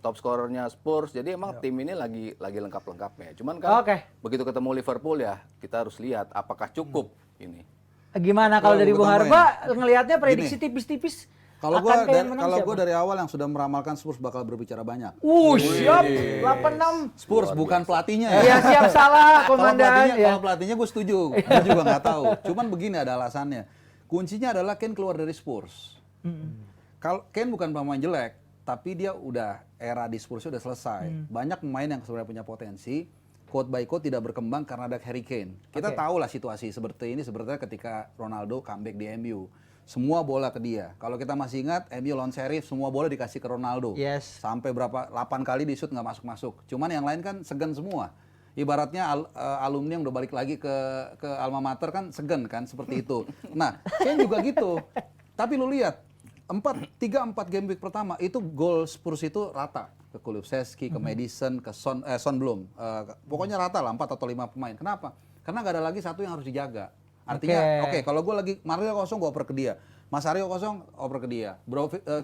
Top scorernya Spurs, jadi emang tim ini lagi lengkap-lengkapnya. Cuman kan begitu ketemu Liverpool ya kita harus lihat apakah cukup ini. Gimana kalau dari Bung Harba ngelihatnya prediksi tipis-tipis? Kalau gue dari awal yang sudah meramalkan Spurs bakal berbicara banyak. Siap 86. Spurs bukan pelatihnya. Iya siap salah komandan. Kalau pelatihnya gue setuju, gue juga nggak tahu. Cuman begini ada alasannya. Kuncinya adalah Kane keluar dari Spurs. Kalau Kane bukan pemain jelek, tapi dia udah era di Spurs udah selesai. Banyak pemain yang sebenarnya punya potensi, quote by quote tidak berkembang karena ada Harry Kane. Kita tahu lah situasi seperti ini sebenarnya ketika Ronaldo comeback di MU. Semua bola ke dia. Kalau kita masih ingat MU lawan Sheriff semua bola dikasih ke Ronaldo. Sampai berapa 8 kali di shoot nggak masuk-masuk. Cuman yang lain kan segan semua. Ibaratnya alumni yang udah balik lagi ke alma mater kan segan kan seperti itu. Nah, Kane juga gitu. Tapi lu lihat 3-4 game week pertama itu gol Spurs itu rata ke Kulusevski, ke Maddison, ke Son belum. Pokoknya rata lah 4 atau 5 pemain. Kenapa? Karena nggak ada lagi satu yang harus dijaga. Artinya, kalau gue lagi Mario kosong gue oper ke dia, Mas Aryo kosong oper ke dia,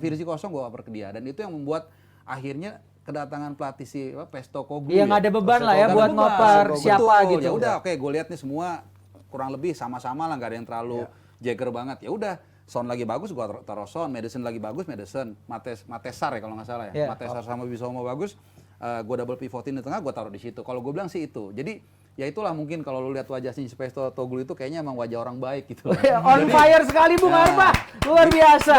Firzi kosong gue oper ke dia, dan itu yang membuat akhirnya kedatangan pelatih si Postecoglou. Iya nggak ada beban lah ya buat ngoper siapa gitu. Ya udah gue lihat nih semua kurang lebih sama-sama lah, nggak ada yang terlalu Jagger banget. Ya udah. Son lagi bagus, gua taruh Son. Maddison lagi bagus, Maddison. Matesar ya kalau nggak salah ya. Matesar sama Bissouma bagus. Gua double pivotin di tengah, gua taruh di situ. Kalau gua bilang sih itu. Jadi ya itulah mungkin kalau lu lihat wajahnya Postecoglou itu kayaknya emang wajah orang baik gitu. On fire sekali Bung Harba. Luar biasa.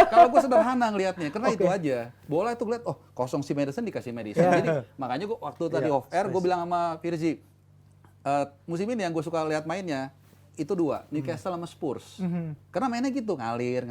Kalau gua sederhana ngelihatnya, karena itu aja. Bola itu lihat, oh kosong si Maddison dikasih Maddison. Jadi makanya gua waktu tadi off air gua bilang sama Firzi, musim ini yang gua suka lihat mainnya itu dua, Newcastle sama Spurs. Karena mainnya gitu, ngalir.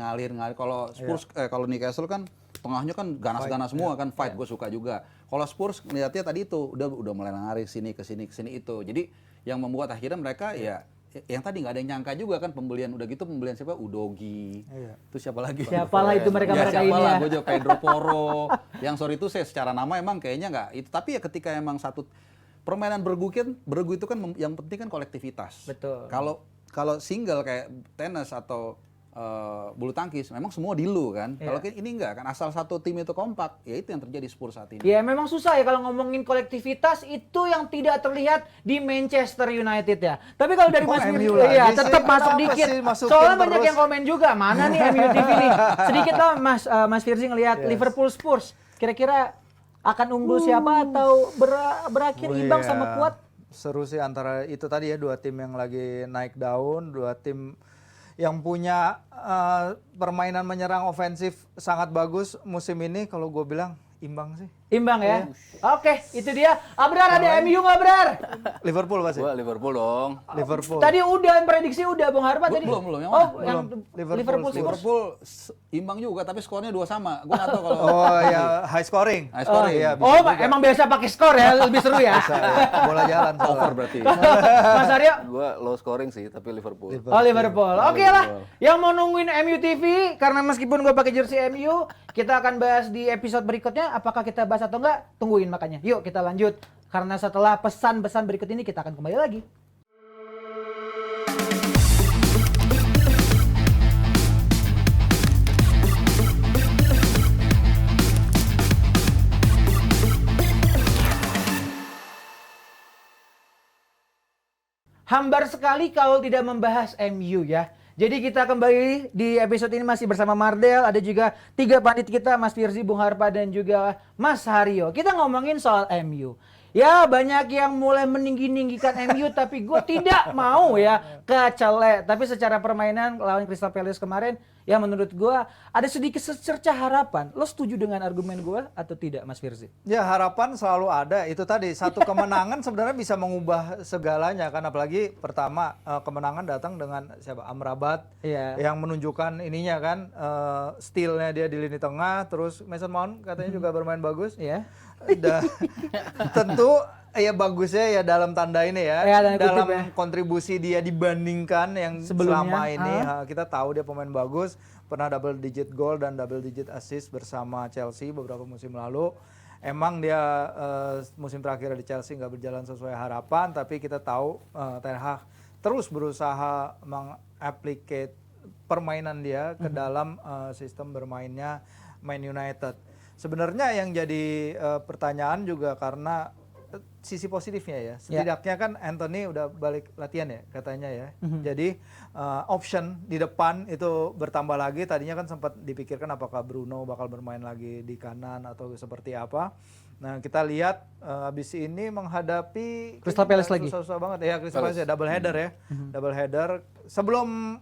Kalau Spurs, kalau Newcastle kan tengahnya kan ganas-ganas semua kan, fight. Gue suka juga. Kalau Spurs ngeliatnya tadi itu udah mulai ngalir ke sini itu. Jadi yang membuat akhirnya mereka ya yang tadi nggak ada yang nyangka juga kan pembelian udah gitu pembelian siapa Udogi. Iya. Terus siapa lagi? Siapalah itu mereka-mereka ini siapalah, ya. Gojo Pedro Porro. Yang sorry itu saya secara nama emang kayaknya nggak itu, tapi ya ketika emang satu permainan bergu itu kan yang penting kan kolektivitas. Betul. Kalau single kayak tenis atau bulu tangkis memang semua dilu kan. Kalau ini enggak kan, asal satu tim itu kompak, ya itu yang terjadi Spurs saat ini. Ya memang susah ya kalau ngomongin kolektivitas itu yang tidak terlihat di Manchester United ya. Tapi kalau dari Kok Mas MU Firzi, ya lagi tetap sih? masuk Kenapa dikit. sih masukin Soalnya banyak terus? yang komen juga, mana nih MU TV nih. Sedikit lah Mas Firzi ngelihat Liverpool Spurs. Kira-kira akan unggul siapa atau berakhir imbang sama kuat? Seru sih antara itu tadi ya, dua tim yang lagi naik daun, dua tim yang punya permainan menyerang ofensif sangat bagus musim ini. Kalau gue bilang imbang sih. Imbang ya? Oke, itu dia. Abrar ada MU nggak, Brar? Liverpool pasti. Gua Liverpool dong. Liverpool. Tadi udah prediksi udah Bung Harpa tadi. Belum, yang Oh, mana? yang Belum. Liverpool Spurs. Liverpool imbang juga tapi skornya 2 sama. Gue nggak tahu kalau Oh ya, high scoring. High scoring. Iya, bisa Oh, juga. emang biasa pakai skor ya, lebih seru ya. Bisa, ya. Bola jalan soalnya. over berarti. Mas Aryo? Gua low scoring sih, tapi Liverpool. Oh, Liverpool. Oke lah. Yang mau nungguin MU TV, karena meskipun gue pakai jersey MU, kita akan bahas di episode berikutnya. Apakah kita bahas atau enggak? Tungguin makanya. Yuk kita lanjut. Karena setelah pesan-pesan berikut ini kita akan kembali lagi. Hambar sekali kalau tidak membahas MU ya. Jadi kita kembali di episode ini masih bersama Mardel, ada juga 3 pandit kita, Mas Firzi, Bung Harpa, dan juga Mas Haryo. Kita ngomongin soal MU. Ya banyak yang mulai meninggi-ninggikan MU, tapi gue tidak mau ya kecelek. Tapi secara permainan lawan Crystal Palace kemarin, ya menurut gue ada sedikit secerca harapan. Lo setuju dengan argumen gue atau tidak, Mas Firzi? Ya harapan selalu ada. Itu tadi satu kemenangan sebenarnya bisa mengubah segalanya kan, apalagi pertama kemenangan datang dengan siapa, Amrabat yang menunjukkan ininya kan, stealnya dia di lini tengah, terus Mason Mount katanya juga bermain bagus. Iya. Tentu ya bagusnya ya dalam tanda ini ya, Ya, dalam kutip ya. kontribusi dia dibandingkan yang Sebelumnya, selama ini kita tahu dia pemain bagus, pernah double digit goal dan double digit assist bersama Chelsea beberapa musim lalu. Emang dia musim terakhir di Chelsea nggak berjalan sesuai harapan, tapi kita tahu Ten Hag terus berusaha mengaplikasi permainan dia ke dalam sistem bermainnya Man United. Sebenarnya yang jadi pertanyaan juga karena sisi positifnya ya. Setidaknya kan Anthony udah balik latihan ya katanya ya. Jadi option di depan itu bertambah lagi. Tadinya kan sempat dipikirkan apakah Bruno bakal bermain lagi di kanan atau seperti apa. Nah kita lihat abis ini menghadapi Crystal Palace lagi. Susah banget ya, Crystal Palace ya, double header ya. Double header. Sebelum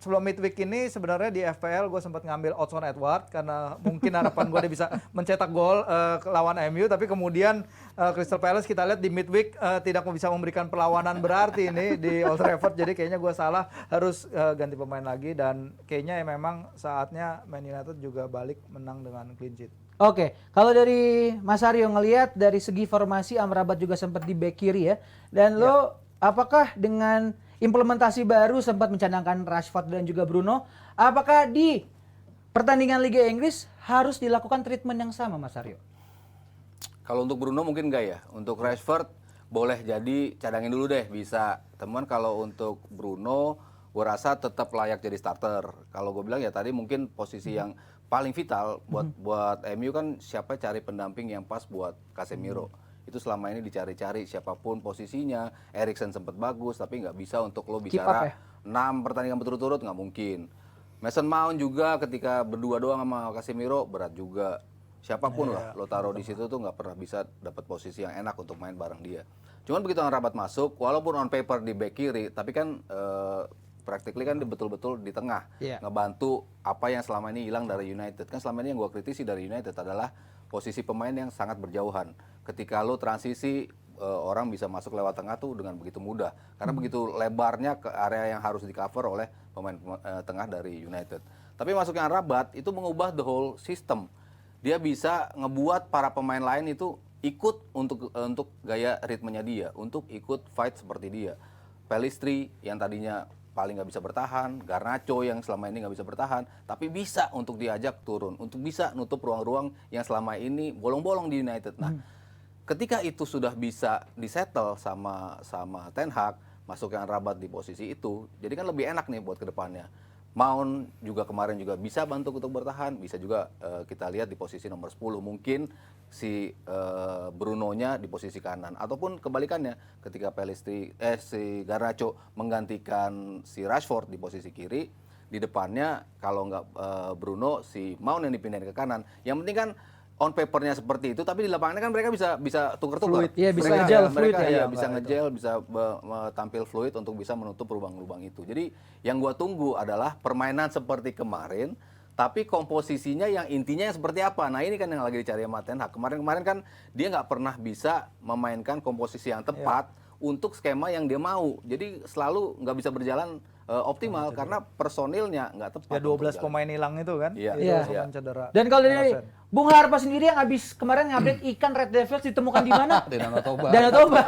sebelum midweek ini sebenarnya di FPL gue sempat ngambil Odsonne Edouard karena mungkin harapan gue dia bisa mencetak gol lawan MU, tapi kemudian Crystal Palace kita lihat di midweek tidak bisa memberikan perlawanan berarti ini di Old Trafford. Jadi kayaknya gue salah, harus ganti pemain lagi, dan kayaknya ya memang saatnya Man United juga balik menang dengan clean sheet. Oke, kalau dari Mas Aryo ngelihat dari segi formasi Amrabat juga sempat di back kiri ya. Dan lo apakah dengan implementasi baru sempat mencadangkan Rashford dan juga Bruno, apakah di pertandingan Liga Inggris harus dilakukan treatment yang sama, Mas Aryo? Kalau untuk Bruno mungkin enggak ya. Untuk Rashford boleh jadi cadangin dulu deh, bisa. Teman kalau untuk Bruno gue rasa tetap layak jadi starter. Kalau gue bilang ya tadi mungkin posisi yang paling vital buat MU kan siapa cari pendamping yang pas buat Casemiro. Itu selama ini dicari-cari siapapun posisinya. Eriksen sempat bagus tapi nggak bisa untuk lo bicara 6 pertandingan berturut-turut, nggak mungkin. Mason Mount juga ketika berdua doang sama Casemiro berat juga. Siapapun lah lo taruh di situ tuh nggak pernah bisa dapat posisi yang enak untuk main bareng dia. Cuman begitu Amrabat masuk, walaupun on paper di back kiri, tapi kan practically kan dia betul-betul di tengah, ngebantu apa yang selama ini hilang dari United. Kan selama ini yang gue kritisi dari United adalah posisi pemain yang sangat berjauhan. Ketika lo transisi, orang bisa masuk lewat tengah tuh dengan begitu mudah. Karena begitu lebarnya ke area yang harus di cover oleh pemain tengah dari United. Tapi masuknya Amrabat itu mengubah the whole system. Dia bisa ngebuat para pemain lain itu ikut untuk gaya ritmenya dia, untuk ikut fight seperti dia. Pellistri yang tadinya paling nggak bisa bertahan, Garnacho yang selama ini nggak bisa bertahan, tapi bisa untuk diajak turun, untuk bisa nutup ruang-ruang yang selama ini bolong-bolong di United. Nah, ketika itu sudah bisa disettle sama Ten Hag, masuk yang Rabat di posisi itu, jadi kan lebih enak nih buat kedepannya. Mount juga kemarin juga bisa bantu untuk bertahan, bisa juga kita lihat di posisi nomor 10 mungkin si Bruno-nya di posisi kanan ataupun kebalikannya ketika si Garnacho menggantikan si Rashford di posisi kiri, di depannya kalau nggak Bruno si Mount yang dipindahin ke kanan. Yang penting kan on papernya seperti itu, tapi di lapangannya kan mereka bisa tukar-tukar. Iya, bisa Mereka- ngejel mereka fluid ya. iya, bisa ngejel, bisa tampil fluid untuk bisa menutup lubang-lubang itu. Jadi yang gua tunggu adalah permainan seperti kemarin, tapi komposisinya yang intinya yang seperti apa. Nah ini kan yang lagi dicari sama Ten Hag. Kemarin kan dia nggak pernah bisa memainkan komposisi yang tepat untuk skema yang dia mau. Jadi selalu nggak bisa berjalan optimal karena personilnya nggak tepat. Ya 12 untuk jalan. pemain hilang itu kan. Iya. Itu Iya. pemain cedera. Dan kalau dari Rosen. Bung Harpa sendiri yang habis kemarin ngupdate ikan Red Devils ditemukan di mana? Di Danau Toba. Danau Toba.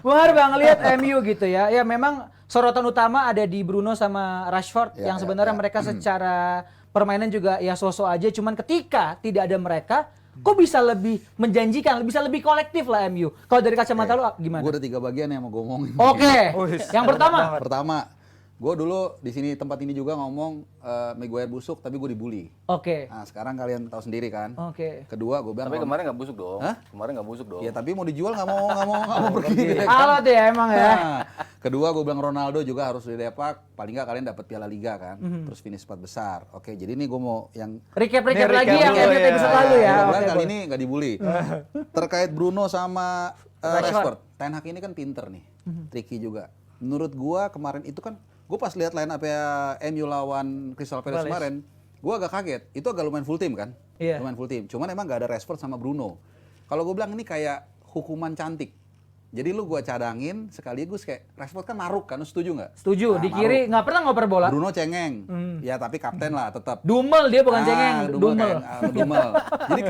Bung Harpa ngelihat MU gitu ya. Ya memang sorotan utama ada di Bruno sama Rashford Ya, yang sebenarnya mereka secara permainan juga ya sosok aja. Cuman ketika tidak ada mereka, kok bisa lebih menjanjikan, bisa lebih kolektif lah MU. Kalau dari kacamata lu gimana? Gue ada 3 bagian yang mau gue omongin. Oke. Wih, Yang pertama, Pertama, gue dulu di sini tempat ini juga ngomong Maguire busuk, tapi gue dibully. oke. Nah sekarang kalian tahu sendiri kan. Oke. Kedua gue bilang, Tapi kemarin nggak busuk dong. Hah? Kemarin nggak busuk dong. ya tapi mau dijual nggak mau pergi. ya kan? Alot ya emang ya. Nah, kedua gue bilang Ronaldo juga harus didepak, paling nggak kalian dapat Piala Liga kan, terus finish 4 besar. Oke, jadi ini gue mau yang Recap Ini lagi recap yang dulu MU ya. episode lalu ya. mudah-mudahan Oke, kali boleh. ini nggak dibully. Terkait Bruno sama Rashford, Ten Hag ini kan pinter nih, tricky juga. Menurut gua kemarin itu kan, gua pas lihat line up ya MU lawan Crystal Palace kemarin, gua agak kaget. Itu agak lumayan full team kan? Iya. Lumayan full team. Cuman emang nggak ada Rashford sama Bruno. Kalau gua bilang ini kayak hukuman cantik. Jadi lu gua cadangin sekaligus kayak Rashford kan maruk kan, lu setuju nggak? Setuju, Nah, di kiri nggak pernah ngoper bola. Bruno cengeng. Ya tapi kapten lah tetap. Dumel dia bukan cengeng, dumel. Dumel. Jadi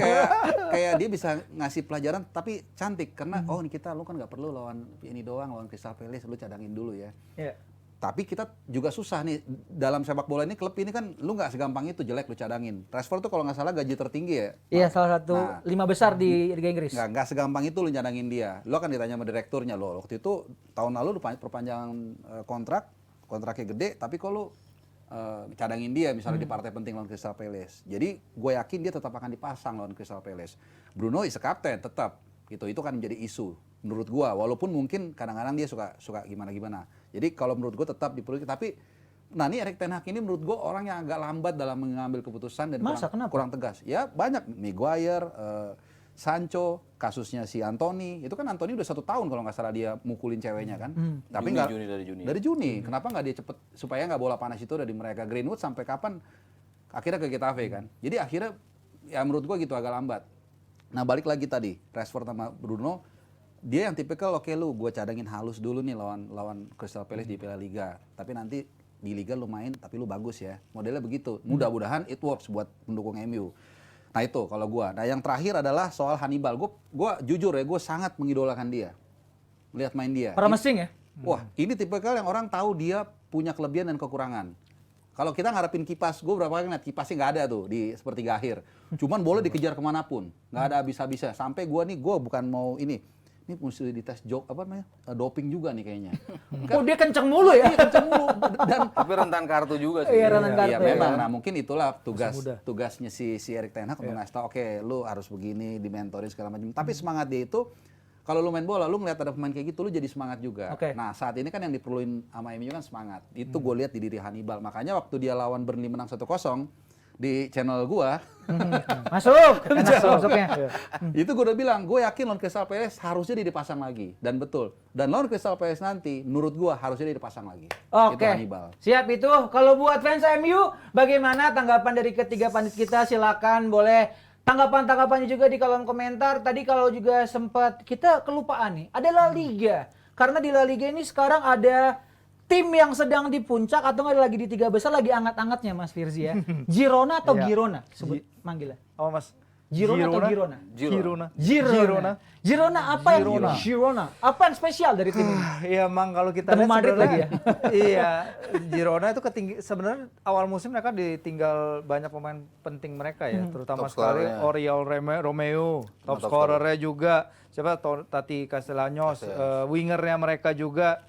kayak dia bisa ngasih pelajaran tapi cantik karena oh ini lu kan nggak perlu lawan ini doang, lawan Crystal Palace lu cadangin dulu ya. Iya. Tapi kita juga susah nih dalam sepak bola ini, klub ini kan lu nggak segampang itu jelek lu cadangin. Rashford tuh kalau nggak salah gaji tertinggi ya. Iya, salah satu Nah. 5 besar di Liga Inggris. Nggak segampang itu lu cadangin dia. Lu akan ditanya sama direkturnya lo. Waktu itu tahun lalu lu perpanjangan kontraknya gede, tapi kok lu cadangin dia misalnya di partai penting lawan Crystal Palace. Jadi gue yakin dia tetap akan dipasang lawan Crystal Palace. Bruno is a captain tetap gitu. Itu kan menjadi isu menurut gue. Walaupun mungkin kadang-kadang dia suka gimana-gimana. Jadi kalau menurut gue tetap diperlukan. Tapi nah ini Erik Ten Hag ini menurut gue orang yang agak lambat dalam mengambil keputusan dan Masa? Kenapa? kurang tegas. Ya banyak Maguire, Sancho, kasusnya si Anthony. Itu kan Anthony udah 1 tahun kalau nggak salah dia mukulin ceweknya kan. Tapi nggak Dari Juni. Kenapa nggak dia cepet supaya nggak bola panas itu dari mereka. Greenwood sampai kapan akhirnya ke Getafe kan. Jadi akhirnya ya menurut gua gitu agak lambat. Nah balik lagi tadi Rashford sama Bruno, dia yang tipikal oke lu gua cadangin halus dulu nih lawan Crystal Palace di Piala Liga. Tapi nanti di Liga lu main tapi lu bagus ya. Modelnya begitu. Mudah-mudahan it works buat pendukung MU. Nah itu kalau gua. Nah yang terakhir adalah soal Hannibal. Gua jujur ya, gua sangat mengidolakan dia. Lihat main dia. Promising ya? Wah, ini tipikal yang orang tahu dia punya kelebihan dan kekurangan. Kalau kita ngarepin kipas, gue berapa kali ngeliat kipasnya nggak ada tuh di sepertiga akhir. Cuman bola dikejar kemanapun, nggak ada habis-habisnya. Sampai gue bukan mau ini mesti dites doping juga nih kayaknya. Oh dia kenceng mulu ya? Iya kenceng mulu. Dan Tapi rentan kartu juga sih. Iya, rentan kartu. iya ya. memang. Nah mungkin itulah muda. tugasnya si Erik Ten Hag untuk ngasih tau, oke lu harus begini, dimentorin segala macam. Tapi semangat dia itu, kalau lu main bola, lu ngeliat ada pemain kayak gitu, lu jadi semangat juga. Oke. Nah saat ini kan yang diperluin sama MU kan semangat. Itu gue lihat di diri Hannibal. Makanya waktu dia lawan Burnley menang 1-0 di channel gua, Masuk, enak masuknya. itu gue udah bilang, gue yakin lawan Crystal Palace harusnya dia dipasang lagi. Dan betul. Dan lawan Crystal Palace nanti, menurut gua harusnya dia dipasang lagi. Itu Oke, Hannibal. siap itu. Kalau buat fans MU, bagaimana tanggapan dari ketiga pandit kita? Silakan boleh tanggapan-tanggapannya juga di kolom komentar. Tadi kalau juga sempat kita kelupaan nih, ada La Liga. Karena di La Liga ini sekarang ada tim yang sedang di puncak atau nggak lagi di 3 besar lagi anget-angetnya Mas Firzi ya. Girona atau Iya. Girona sebut manggilnya. Oh mas, Girona atau Girona? Girona. Girona apa yang Girona? Apa yang spesial dari tim ini? Iya, emang kalau kita Temu lihat Madrid sebenarnya- lagi ya? Iya, Girona itu sebenarnya awal musim mereka ditinggal banyak pemain penting mereka ya, terutama Top sekali scorernya. Oriol Romeu, top scorernya juga, siapa Tati Castellanos, wingernya mereka juga,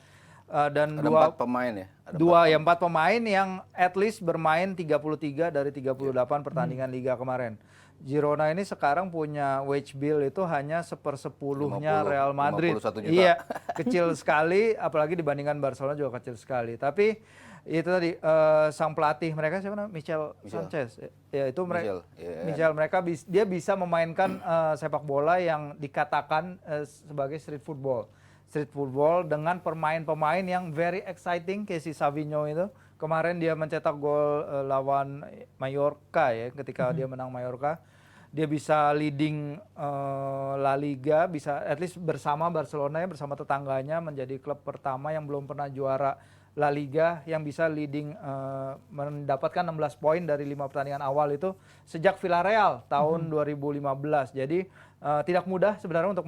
dan Ada 4 pemain ya. Ada 4 pemain yang at least bermain 33 dari 38 pertandingan Liga kemarin. Girona ini sekarang punya wage bill itu hanya 1/10-nya 50, Real Madrid. 51 juta. Iya, kecil sekali, apalagi dibandingkan Barcelona juga kecil sekali. Tapi itu tadi sang pelatih mereka siapa namanya? Michel Sanchez. Ya itu mereka. Michel mereka dia bisa memainkan sepak bola yang dikatakan sebagai street football dengan pemain-pemain yang very exciting kayak si Savinho itu. Kemarin dia mencetak gol lawan Mallorca ya, ketika dia menang Mallorca. Dia bisa leading La Liga, bisa at least bersama Barcelona ya, bersama tetangganya menjadi klub pertama yang belum pernah juara La Liga yang bisa leading mendapatkan 16 poin dari 5 pertandingan awal itu sejak Villarreal tahun 2015. Jadi tidak mudah sebenarnya untuk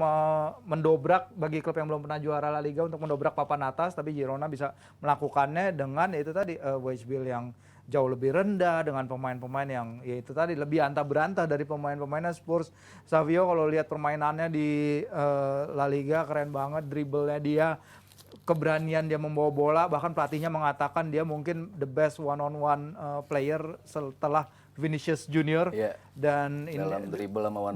mendobrak bagi klub yang belum pernah juara La Liga untuk mendobrak papan atas, tapi Girona bisa melakukannya dengan itu tadi wage bill yang jauh lebih rendah, dengan pemain-pemain yang ya itu tadi lebih antah berantah dari pemain-pemainnya Spurs. Savio kalau lihat permainannya di La Liga keren banget, dribblenya dia, keberanian dia membawa bola, bahkan pelatihnya mengatakan dia mungkin the best one-on-one player setelah Vinicius Junior. Dan ini dalam dribble sama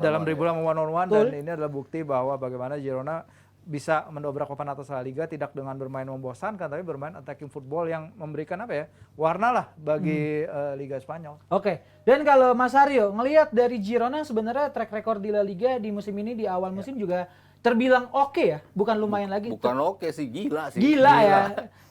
one-on-one dan ini adalah bukti bahwa bagaimana Girona bisa mendobrak papan atas La Liga tidak dengan bermain membosankan, tapi bermain attacking football yang memberikan apa ya, warna lah bagi Liga Spanyol. Oke, dan kalau Mas Aryo ngelihat dari Girona sebenarnya track record di La Liga di musim ini di awal musim juga terbilang oke ya, bukan lumayan lagi. Bukan oke sih, gila sih. Gila ya,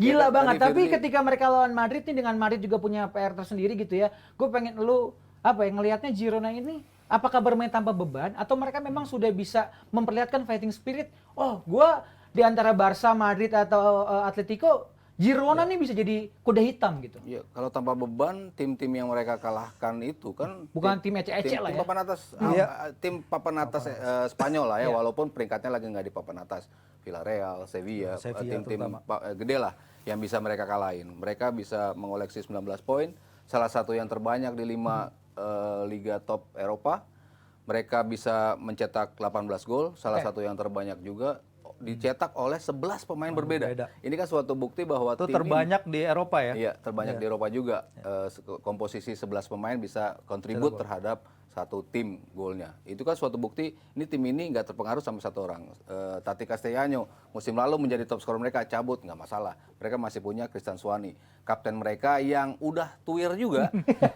gila Ya, banget. tadi Tapi Firly- ketika mereka lawan Madrid nih, dengan Madrid juga punya PR tersendiri gitu ya. Gue pengen lu apa ya ngelihatnya Girona ini apakah bermain tanpa beban atau mereka memang sudah bisa memperlihatkan fighting spirit? Oh, gue di antara Barca, Madrid atau Atletico, Girona nih bisa jadi kuda hitam gitu. Iya, kalau tanpa beban tim-tim yang mereka kalahkan itu kan Bukan tim ecek-ecek lah tim ya. papan atas, tim papan atas Spanyol lah ya, walaupun peringkatnya lagi nggak di papan atas. Villarreal, Sevilla, tim-tim gede lah yang bisa mereka kalahin. Mereka bisa mengoleksi 19 poin, salah satu yang terbanyak di 5 liga top Eropa. Mereka bisa mencetak 18 gol, salah satu yang terbanyak juga dicetak oleh 11 pemain berbeda. Ini kan suatu bukti bahwa Itu tim terbanyak di Eropa ya. Iya, terbanyak di Eropa juga. Komposisi 11 pemain bisa kontribut terhadap satu tim golnya. Itu kan suatu bukti ini tim ini nggak terpengaruh sama satu orang. Tati Castellanos musim lalu menjadi top skor mereka, cabut nggak masalah. Mereka masih punya Christian Suani, kapten mereka yang udah tuir juga,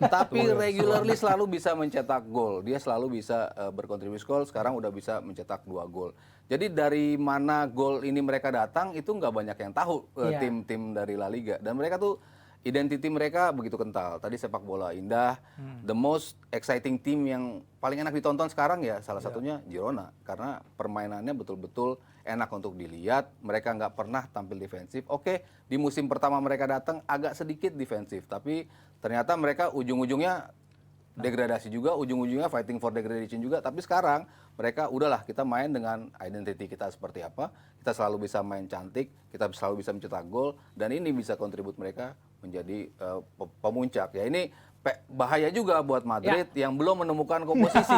tapi regularly selalu bisa mencetak gol. Dia selalu bisa berkontribusi gol. Sekarang udah bisa mencetak 2 gol. Jadi dari mana gol ini mereka datang itu nggak banyak yang tahu tim-tim dari La Liga. Dan mereka tuh identiti mereka begitu kental. Tadi sepak bola indah, the most exciting team yang paling enak ditonton sekarang ya salah satunya Girona. Karena permainannya betul-betul enak untuk dilihat. Mereka nggak pernah tampil defensif. Oke, di musim pertama mereka datang agak sedikit defensif. Tapi ternyata mereka ujung-ujungnya degradasi juga, ujung-ujungnya fighting for degradation juga. Tapi sekarang mereka udahlah kita main dengan identity kita seperti apa. Kita selalu bisa main cantik, kita selalu bisa mencetak gol. Dan ini bisa kontribut mereka menjadi pemuncak. Ya ini bahaya juga buat Madrid yang belum menemukan komposisi.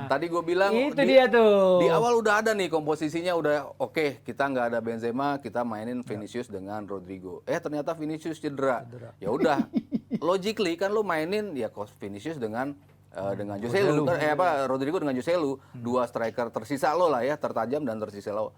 Tadi gue bilang itu dia tuh. Di awal udah ada nih komposisinya, udah oke, kita nggak ada Benzema, kita mainin Vinicius dengan Rodrigo. Ternyata Vinicius cedera. Ya udah, logically kan lo mainin ya Vinicius dengan Joselu, Rodrigo dengan Joselu, 2 striker tersisa lo lah ya, tertajam dan tersisa lo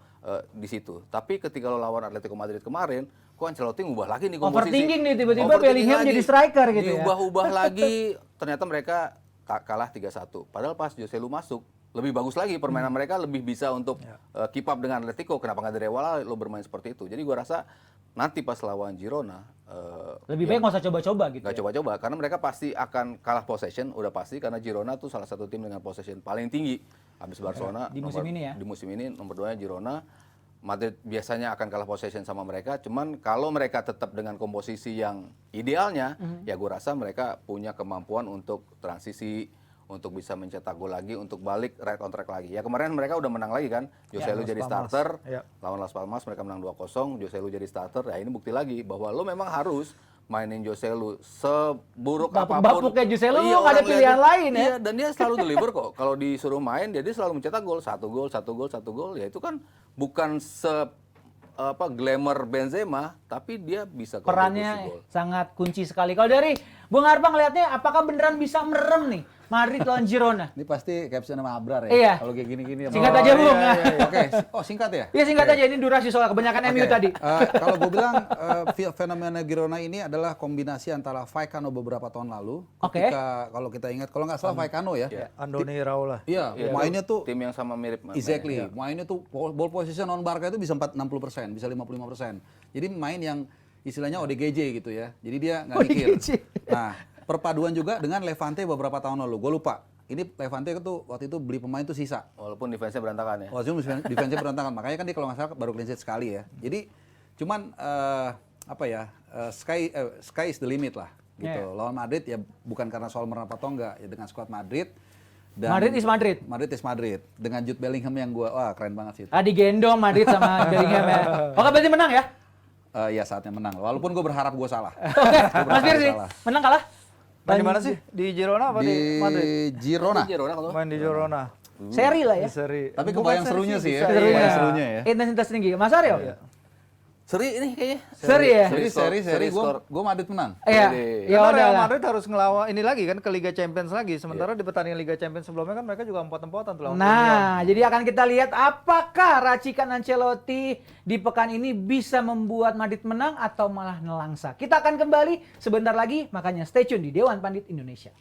di situ. Tapi ketika lo lawan Atletico Madrid kemarin, kok Ancelotti ngubah lagi nih komposisi. Overthinking nih, tiba-tiba Bellingham jadi striker gitu ya. Diubah-ubah lagi, ternyata mereka kalah 3-1. Padahal pas Joselu masuk, lebih bagus lagi permainan mereka, lebih bisa untuk keep up dengan Atletico. Kenapa nggak dari awal lo bermain seperti itu? Jadi gua rasa nanti pas lawan Girona lebih baik nggak usah coba-coba gitu. Nggak coba-coba, karena mereka pasti akan kalah possession, udah pasti, karena Girona tuh salah satu tim dengan possession paling tinggi. Habis Barcelona di musim ini ya. Di musim ini nomor 2-nya Girona. Madrid biasanya akan kalah possession sama mereka, cuman kalau mereka tetap dengan komposisi yang idealnya, ya gue rasa mereka punya kemampuan untuk transisi, untuk bisa mencetak gol lagi, untuk balik right on track lagi. Ya kemarin mereka udah menang lagi kan, Joselu jadi starter, lawan Las Palmas mereka menang 2-0, Joselu jadi starter. Ya ini bukti lagi bahwa lo memang harus mainin Joselu seburuk apapun. Bapuknya Joselu Iya, nggak ada orang pilihan liatin, lain ya. Iya, dan dia selalu deliver kok. Kalau disuruh main, dia selalu mencetak gol, satu gol. Ya itu kan bukan glamour Benzema, tapi dia bisa kontribusi Perannya gol. sangat kunci sekali. Kalau dari Bung Arpa ngelihatnya, apakah beneran bisa merem nih Madrid lawan Girona? Ini pasti caption sama Abrar ya. Iya. Kalau kayak gini-gini. Singkat aja, Bung. Oke. Oh, singkat ya? Iya singkat aja, ini durasi soal kebanyakan MU Oke. tadi. Kalau gue bilang fenomena Girona ini adalah kombinasi antara Vallecano beberapa tahun lalu. Oke. Ketika kalau kita ingat, kalau nggak salah Vallecano ya. Andoni Raola. Iya, mainnya tuh Tim yang sama mirip. exactly. Mainnya tuh ball position on Barca itu bisa 60%, bisa 55%. Jadi main yang istilahnya ODGJ gitu ya. Jadi dia nggak mikir. ODGJ. Nah, perpaduan juga dengan Levante beberapa tahun lalu. Gue lupa. Ini Levante itu waktu itu beli pemain tuh sisa. Walaupun defense-nya berantakan ya. Waktu itu defense-nya berantakan. Makanya kan dia kalau nggak salah baru clean sheet sekali ya. Jadi cuman sky is the limit lah gitu. Yeah. Lawan Madrid ya bukan karena soal menang atau enggak ya, dengan skuad Madrid. Dan Madrid is Madrid. Madrid is Madrid. Dengan Jude Bellingham yang wah keren banget sih itu. Digendong Madrid sama Bellingham ya. Oke, berarti menang ya? Ya saatnya menang. Walaupun gue berharap gue salah. Oke, Mas Firzi, salah. menang kalah? Main di mana sih? Di Girona apa di Madrid? Di Girona. Girona kalau Main di Girona. Seri lah ya. Di seri. Tapi Bukan kebayang seri serunya sih ya. bisa. Serunya. Kebayang serunya ya. Intensitas tinggi. Mas Aryo? Seri ini kayaknya. Seri ya? Seri skor. gue Madrid menang. Iya. Pede. Ya Karena udah Real lah. Madrid harus ngelawan ini lagi kan ke Liga Champions lagi. Sementara di pertandingan Liga Champions sebelumnya kan mereka juga empot-empotan tuh lawan Lyon. Nah, jadi akan kita lihat apakah racikan Ancelotti di pekan ini bisa membuat Madrid menang atau malah nelangsa. Kita akan kembali sebentar lagi, makanya stay tune di Dewan Pandit Indonesia.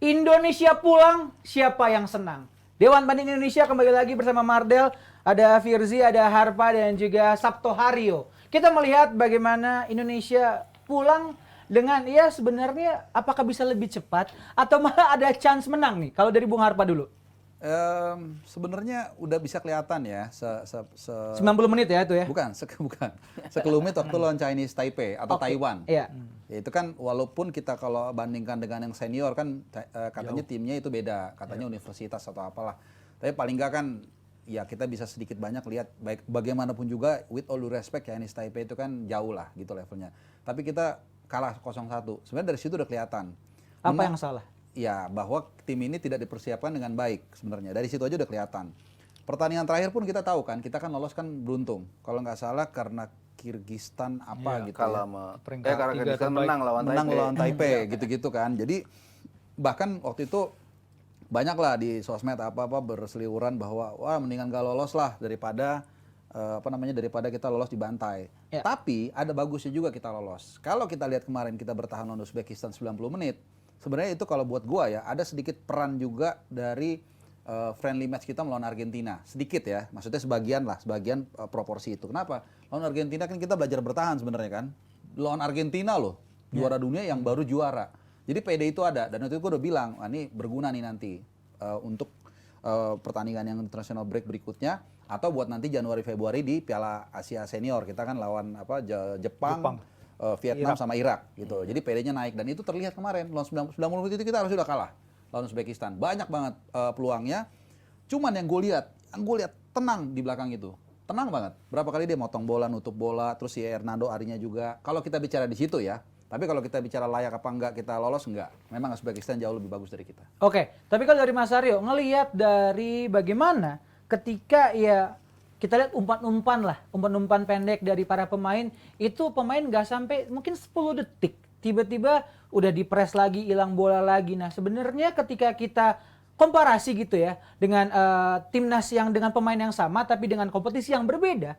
Indonesia pulang, siapa yang senang? Dewan Pandit Indonesia kembali lagi bersama Mardel, ada Firzi, ada Harpa, dan juga Sabto Hario. Kita melihat bagaimana Indonesia pulang dengan, ya sebenarnya apakah bisa lebih cepat atau malah ada chance menang nih? Kalau dari Bung Harpa dulu. Sebenarnya udah bisa kelihatan ya. 90 menit ya itu ya? Bukan. Sekelumit waktu lawan Chinese Taipei atau Oke. Taiwan. Iya. Ya itu kan walaupun kita kalau bandingkan dengan yang senior kan katanya timnya itu beda, katanya universitas atau apalah. Tapi paling nggak kan ya kita bisa sedikit banyak lihat baik bagaimanapun juga with all due respect ya Chinese Taipei itu kan jauh lah gitu levelnya. Tapi kita kalah 0-1. Sebenarnya dari situ udah kelihatan. Apa yang salah? Ya bahwa tim ini tidak dipersiapkan dengan baik sebenarnya. Dari situ aja udah kelihatan. Pertandingan terakhir pun kita tahu kan, kita kan lolos kan beruntung. Kalau nggak salah karena Kirgistan apa gitu Kalah ya. sama Peringkat karena tiga Kirgistan terbaik. menang lawan Menang Taipei. lawan Taipei gitu-gitu kan. Jadi bahkan waktu itu banyak lah di sosmed apa-apa berseliweran bahwa wah mendingan gak lolos lah daripada daripada kita lolos di bantai. Ya. Tapi ada bagusnya juga kita lolos. Kalau kita lihat kemarin kita bertahan lawan Uzbekistan 90 menit, sebenarnya itu kalau buat gua ya ada sedikit peran juga dari friendly match kita melawan Argentina. Sedikit ya, maksudnya sebagian proporsi itu. Kenapa? Lawan Argentina kan kita belajar bertahan sebenarnya kan. Lawan Argentina loh, juara dunia yang baru juara. Jadi PD itu ada, dan waktu itu gua udah bilang, ini berguna nih nanti untuk pertandingan yang international break berikutnya, atau buat nanti Januari Februari di Piala Asia Senior. Kita kan lawan Jepang. Vietnam sama Irak gitu. Jadi PD-nya naik dan itu terlihat kemarin lawan 90 menit itu kita harus sudah kalah lawan Uzbekistan. Banyak banget peluangnya. Cuman yang gue lihat tenang di belakang itu. Tenang banget. Berapa kali dia motong bola, nutup bola, terus si Hernando Arinya juga. Kalau kita bicara di situ ya. Tapi kalau kita bicara layak apa enggak kita lolos, enggak. Memang Uzbekistan jauh lebih bagus dari kita. Oke, tapi kalau dari Mas Aryo, ngelihat dari bagaimana ketika ya kita lihat umpan-umpan pendek dari para pemain, itu pemain nggak sampai mungkin 10 detik. Tiba-tiba udah dipres lagi, hilang bola lagi. Nah sebenarnya ketika kita komparasi gitu ya, dengan timnas yang dengan pemain yang sama tapi dengan kompetisi yang berbeda,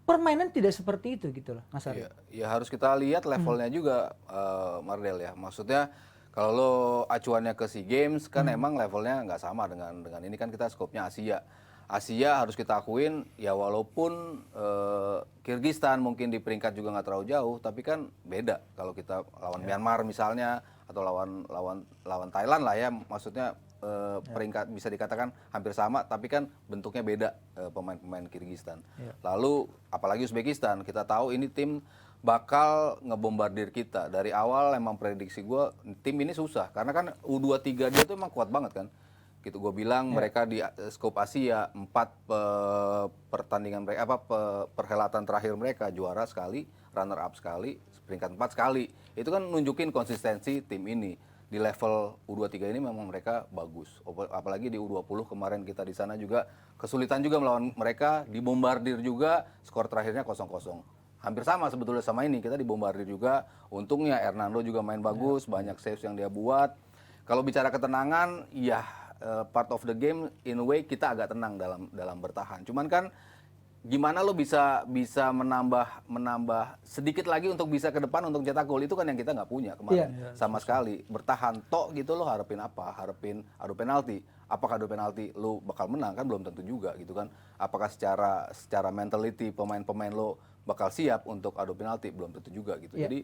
permainan tidak seperti itu gitu loh Mas Aryo. Ya harus kita lihat levelnya juga Mardel ya. Maksudnya kalau lo acuannya ke SEA Games kan emang levelnya nggak sama dengan ini kan kita skopnya Asia. Asia harus kita akuin ya walaupun Kirgistan mungkin di peringkat juga nggak terlalu jauh, tapi kan beda kalau kita lawan Myanmar misalnya atau lawan Thailand lah ya, maksudnya peringkat bisa dikatakan hampir sama, tapi kan bentuknya beda pemain-pemain Kirgistan. Lalu apalagi Uzbekistan, kita tahu ini tim bakal ngebombardir kita. Dari awal emang prediksi gue tim ini susah, karena kan U23 dia tuh emang kuat banget kan. Gitu gue bilang mereka di skop Asia 4 pertandingan mereka perhelatan terakhir mereka juara sekali, runner up sekali, peringkat 4 sekali. Itu kan nunjukin konsistensi tim ini. Di level U23 ini memang mereka bagus. Apalagi di U20 kemarin kita di sana juga kesulitan juga melawan mereka, dibombardir juga, skor terakhirnya 0-0. Hampir sama sebetulnya sama ini, kita dibombardir juga. Untungnya Hernando juga main bagus, banyak saves yang dia buat. Kalau bicara ketenangan, ya part of the game in a way kita agak tenang dalam bertahan. Cuman kan gimana lo bisa menambah sedikit lagi untuk bisa ke depan untuk cetak gol, itu kan yang kita nggak punya kemarin sama sekali. Bertahan tok gitu lo harapin apa? Harapin adu penalti. Apakah adu penalti lo bakal menang? Kan belum tentu juga gitu kan. Apakah secara mentality pemain-pemain lo bakal siap untuk adu penalti? Belum tentu juga gitu. Jadi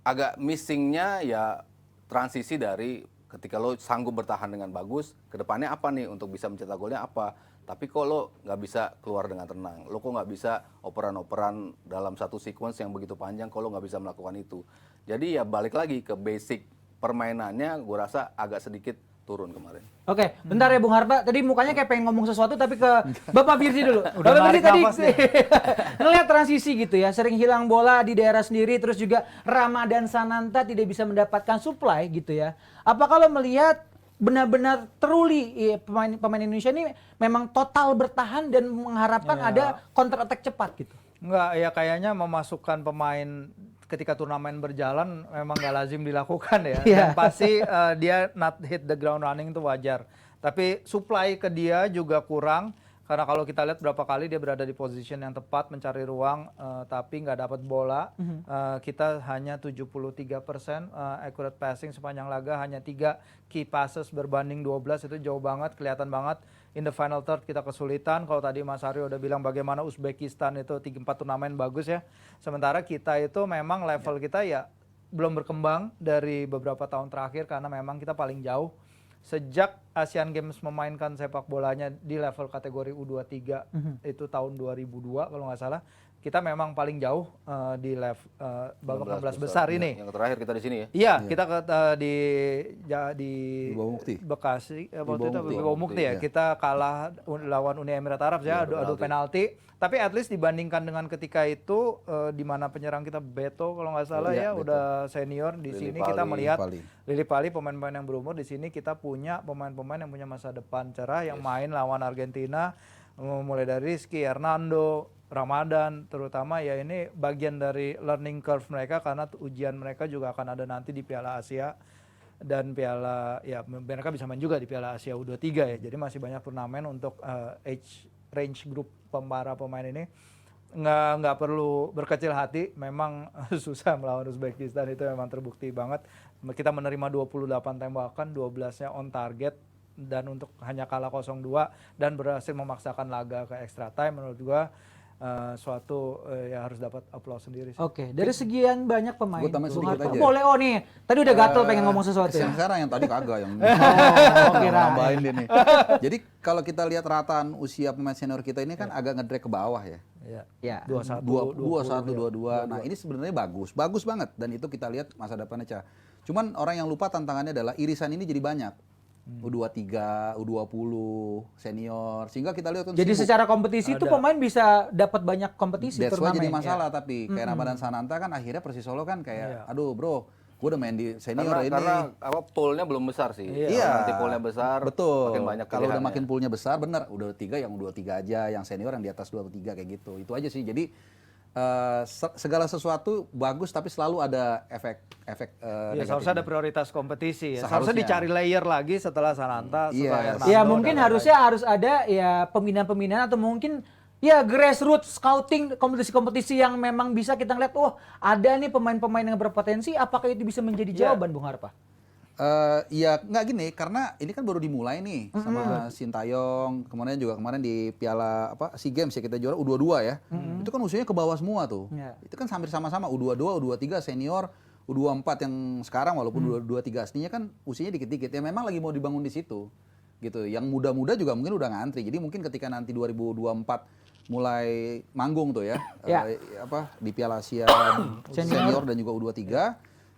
agak missingnya ya transisi dari ketika lo sanggup bertahan dengan bagus, kedepannya apa nih untuk bisa mencetak golnya apa? Tapi kok lo nggak bisa keluar dengan tenang, lo kok nggak bisa operan-operan dalam satu sequence yang begitu panjang, kok lo nggak bisa melakukan itu. Jadi ya balik lagi ke basic permainannya, gue rasa agak sedikit turun kemarin. Oke, bentar ya Bung Harpa. Tadi mukanya kayak pengen ngomong sesuatu, tapi ke Bapak Firzi dulu. Bapak Firzi tadi ngelihat transisi gitu ya, sering hilang bola di daerah sendiri, terus juga Ramadan Sananta tidak bisa mendapatkan supply gitu ya. Apa kalau melihat benar-benar truly pemain Indonesia ini memang total bertahan dan mengharapkan ada counter attack cepat gitu? Enggak, ya kayaknya memasukkan pemain ketika turnamen berjalan memang nggak lazim dilakukan ya. Dan pasti dia not hit the ground running itu wajar. Tapi supply ke dia juga kurang. Karena kalau kita lihat berapa kali dia berada di position yang tepat mencari ruang tapi nggak dapat bola. Kita hanya 73% accurate passing sepanjang laga, hanya 3 key passes berbanding 12, itu jauh banget, kelihatan banget. In the final third kita kesulitan. Kalau tadi Mas Aryo udah bilang bagaimana Uzbekistan itu 3-4 turnamen bagus ya. Sementara kita itu memang level kita ya belum berkembang dari beberapa tahun terakhir karena memang kita paling jauh. Sejak Asian Games memainkan sepak bolanya di level kategori U23 itu tahun 2002 kalau nggak salah, kita memang paling jauh di level babak 16 besar ini. Yang terakhir kita di sini ya? Iya, kita di Bekasi, waktu itu Bawamukti ya. Kita kalah lawan Uni Emirat Arab ya, adu penalti. Tapi at least dibandingkan dengan ketika itu di mana penyerang kita Beto kalau nggak salah udah senior di sini kita melihat Lili Pali pemain-pemain yang berumur, di sini kita punya pemain-pemain yang punya masa depan cerah yang main lawan Argentina mulai dari Rizky, Hernando, Ramadan, terutama ya ini bagian dari learning curve mereka karena ujian mereka juga akan ada nanti di Piala Asia dan Piala ya mereka bisa main juga di Piala Asia U23 ya. Jadi masih banyak turnamen untuk age range group para pemain ini. Nggak perlu berkecil hati, memang susah melawan Uzbekistan, itu memang terbukti banget. Kita menerima 28 tembakan, 12-nya on target dan untuk hanya kalah 0-2 dan berhasil memaksakan laga ke extra time, menurut gua suatu ya harus dapat applause sendiri sih. Oke, dari sekian banyak pemain. Gue tambahin sedikit aja. Boleh nih. Tadi udah gatel pengen ngomong sesuatu ya. Yang sekarang yang tadi kagak yang nambahin ini. Jadi kalau kita lihat rataan usia pemain senior kita ini kan agak ngedrek ke bawah ya. Iya. 22. Nah, ini sebenarnya bagus banget dan itu kita lihat masa depannya Cah. Cuman orang yang lupa tantangannya adalah irisan ini jadi banyak. U23, U20, senior, sehingga kita lihat kan jadi secara kompetisi itu pemain bisa dapat banyak kompetisi. That's why jadi masalah tapi kayak Ramadan Sananta kan akhirnya Persis Solo kan kayak aduh bro, gue udah main di senior karena poolnya belum besar sih. Iya. Nanti poolnya besar, betul. makin banyak kalau udah pilihannya. makin poolnya besar, bener. Udah 3 yang U23 aja, yang senior yang di atas 23 kayak gitu. Itu aja sih. Jadi segala sesuatu bagus tapi selalu ada efek seharusnya ada prioritas kompetisi ya. Seharusnya dicari layer lagi setelah Sananta, setelah Hernando. Ya mungkin harusnya harus ada ya pembinaan-pembinaan atau mungkin ya grassroots scouting kompetisi-kompetisi yang memang bisa kita ngeliat, oh ada nih pemain-pemain yang berpotensi, apakah itu bisa menjadi jawaban Bung Harpa? Ya nggak gini, karena ini kan baru dimulai nih sama Sintayong, kemudian juga kemarin di Piala SEA Games ya kita juara U22 ya. Itu kan usianya ke bawah semua tuh. Itu kan hampir sama-sama U22, U23 senior, U24 yang sekarang walaupun U23 aslinya kan usianya dikit-dikit ya memang lagi mau dibangun di situ gitu. Yang muda-muda juga mungkin udah ngantri. Jadi mungkin ketika nanti 2024 mulai manggung tuh ya, di Piala Asia senior dan juga U23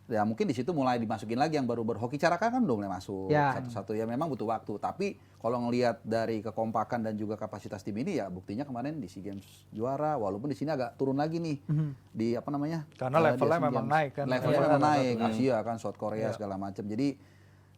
ya mungkin di situ mulai dimasukin lagi yang baru hoki Caraka kan udah mulai masuk satu-satu ya memang butuh waktu. Tapi kalau ngelihat dari kekompakan dan juga kapasitas tim ini ya buktinya kemarin di SEA Games juara walaupun di sini agak turun lagi nih di apa namanya? Karena levelnya memang naik kan. Levelnya memang naik, Asia kan, South Korea segala macam. Jadi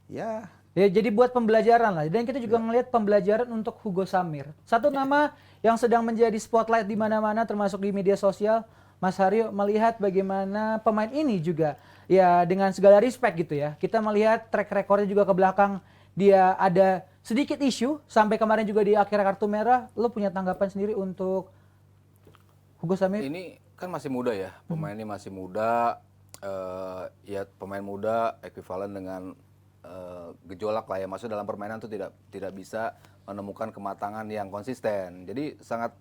ya jadi buat pembelajaran lah. Dan kita juga ngelihat pembelajaran untuk Hugo Samir. Satu nama yang sedang menjadi spotlight di mana-mana termasuk di media sosial. Mas Haryo melihat bagaimana pemain ini juga ya dengan segala respect gitu ya. Kita melihat track recordnya juga ke belakang dia ada sedikit isu sampai kemarin juga di akhir kartu merah. Lo punya tanggapan sendiri untuk Hugo Samir? Ini kan masih muda ya. Pemain ini masih muda. Ya pemain muda ekuivalen dengan gejolak lah ya, maksud dalam permainan tuh tidak bisa menemukan kematangan yang konsisten. Jadi sangat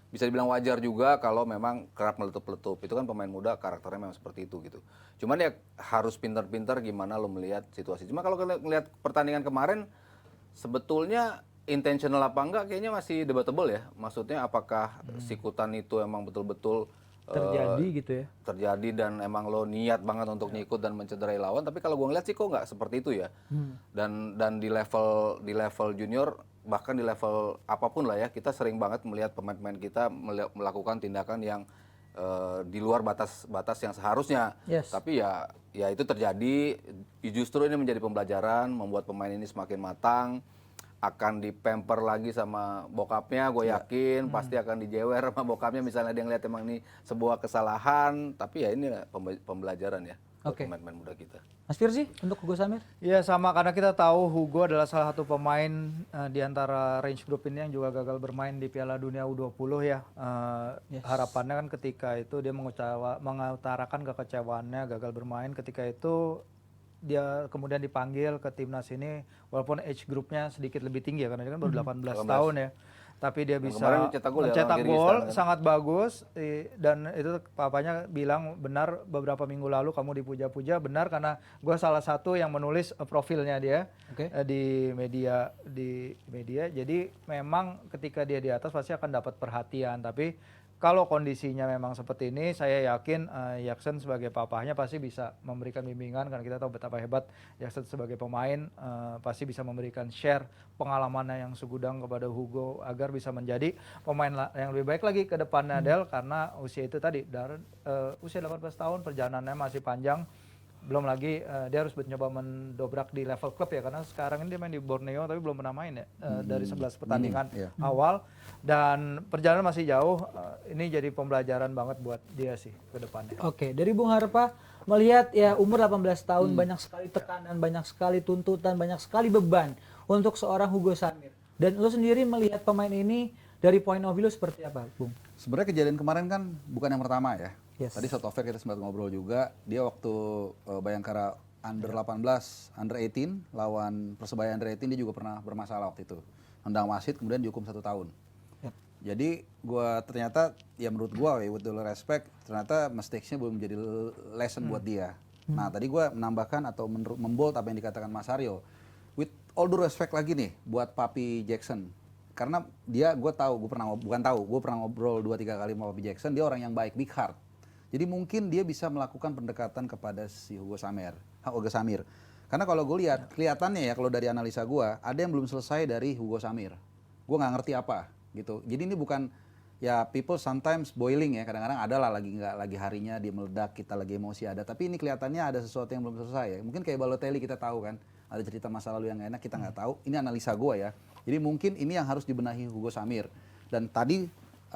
bisa dibilang wajar juga kalau memang kerap meletup-letup. Itu kan pemain muda karakternya memang seperti itu gitu. Cuman ya harus pintar-pintar gimana lo melihat situasi. Cuma kalau ngelihat pertandingan kemarin sebetulnya intentional apa enggak kayaknya masih debatable ya. Maksudnya apakah sikutan itu emang betul-betul terjadi gitu ya. Terjadi dan emang lo niat banget untuk nyikut dan mencederai lawan, tapi kalau gue ngeliat sih kok nggak seperti itu ya. Dan di level junior bahkan di level apapun lah ya, kita sering banget melihat pemain-pemain kita melakukan tindakan yang di luar batas yang seharusnya. Tapi ya itu terjadi. Justru ini menjadi pembelajaran, membuat pemain ini semakin matang. Akan dipamper lagi sama bokapnya, gue yakin pasti akan dijewer sama bokapnya misalnya dia ngeliat emang ini sebuah kesalahan, tapi ya ini pembelajaran ya buat pemain-pemain muda kita. Mas Firzi untuk Hugo Samir? Iya sama, karena kita tahu Hugo adalah salah satu pemain di antara range group ini yang juga gagal bermain di Piala Dunia U20 ya. Harapannya kan ketika itu dia mengutarakan kekecewaannya gagal bermain, ketika itu dia kemudian dipanggil ke timnas ini walaupun age groupnya sedikit lebih tinggi ya karena dia kan baru 18 tahun ya, tapi dia bisa mencetak gol sangat bagus dan itu papanya bilang benar beberapa minggu lalu kamu dipuja-puja benar karena gue salah satu yang menulis profilnya dia di media jadi memang ketika dia di atas pasti akan dapat perhatian, tapi kalau kondisinya memang seperti ini, saya yakin Jackson sebagai papahnya pasti bisa memberikan bimbingan karena kita tahu betapa hebat Jackson sebagai pemain, pasti bisa memberikan share pengalamannya yang segudang kepada Hugo agar bisa menjadi pemain yang lebih baik lagi ke depannya Del, karena usia itu tadi usia 18 tahun perjalanannya masih panjang. Belum lagi dia harus mencoba mendobrak di level klub ya karena sekarang ini dia main di Borneo tapi belum pernah main ya dari 11 pertandingan awal dan perjalanan masih jauh. Ini jadi pembelajaran banget buat dia sih ke depannya. Oke, dari Bung Harpa melihat ya umur 18 tahun banyak sekali tekanan, banyak sekali tuntutan, banyak sekali beban untuk seorang Hugo Samir. Dan lu sendiri melihat pemain ini dari point of view seperti apa, Bung? Sebenarnya kejadian kemarin kan bukan yang pertama ya. Tadi Sotover kita sempat ngobrol juga, dia waktu Bayangkara Under 18, Under 18 lawan Persebaya Under 18 dia juga pernah bermasalah waktu itu. Nendang wasit kemudian dihukum 1 tahun. Jadi ternyata ya menurut gua with all respect ternyata mistakes-nya belum menjadi lesson buat dia. Nah tadi gua menambahkan atau membold apa yang dikatakan Mas Haryo. With all due respect lagi nih buat Papi Jackson. Karena dia gue pernah ngobrol 2-3 kali sama Papi Jackson, dia orang yang baik, big heart. Jadi mungkin dia bisa melakukan pendekatan kepada si Hugo Samir. Karena kalau gue lihat, kelihatannya ya kalau dari analisa gue, ada yang belum selesai dari Hugo Samir. Gue nggak ngerti apa gitu. Jadi ini bukan ya people sometimes boiling ya, kadang-kadang ada lah lagi harinya dia meledak, kita lagi emosi ada. Tapi ini kelihatannya ada sesuatu yang belum selesai ya. Mungkin kayak Balotelli kita tahu kan, ada cerita masa lalu yang gak enak kita nggak tahu. Ini analisa gue ya. Jadi mungkin ini yang harus dibenahi Hugo Samir. Dan tadi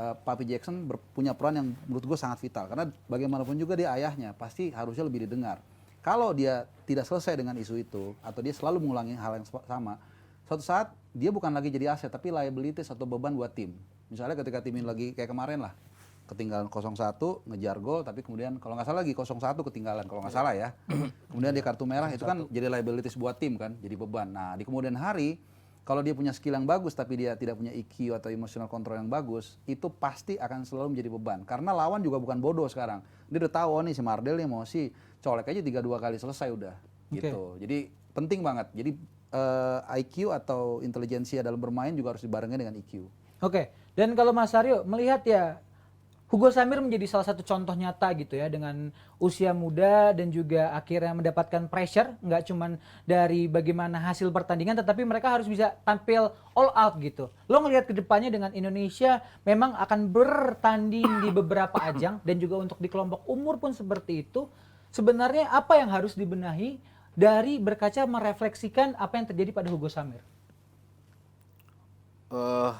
Papi Jackson punya peran yang menurut gue sangat vital karena bagaimanapun juga dia ayahnya pasti harusnya lebih didengar. Kalau dia tidak selesai dengan isu itu atau dia selalu mengulangi hal yang sama, suatu saat dia bukan lagi jadi aset tapi liabilities atau beban buat tim. Misalnya ketika tim ini lagi kayak kemarin lah, ketinggalan 0-1 ngejar gol tapi kemudian kalau nggak salah lagi 0-1 ketinggalan kalau nggak salah ya. Kemudian dia kartu merah itu kan jadi liabilities buat tim kan, jadi beban. Nah di kemudian hari Kalau dia punya skill yang bagus tapi dia tidak punya EQ atau emotional control yang bagus, itu pasti akan selalu menjadi beban. Karena lawan juga bukan bodoh sekarang. Dia udah tahu, oh nih si Mardel nih mau sih colek aja 3-2 kali selesai udah. Gitu. Jadi penting banget. Jadi IQ atau intelijensia dalam bermain juga harus dibarengin dengan EQ. Oke. Dan kalau Mas Aryo melihat ya, Hugo Samir menjadi salah satu contoh nyata gitu ya, dengan usia muda dan juga akhirnya mendapatkan pressure, nggak cuman dari bagaimana hasil pertandingan, tetapi mereka harus bisa tampil all out gitu. Lo ngelihat ke depannya dengan Indonesia memang akan bertanding di beberapa ajang dan juga untuk di kelompok umur pun seperti itu. Sebenarnya apa yang harus dibenahi dari berkaca merefleksikan apa yang terjadi pada Hugo Samir?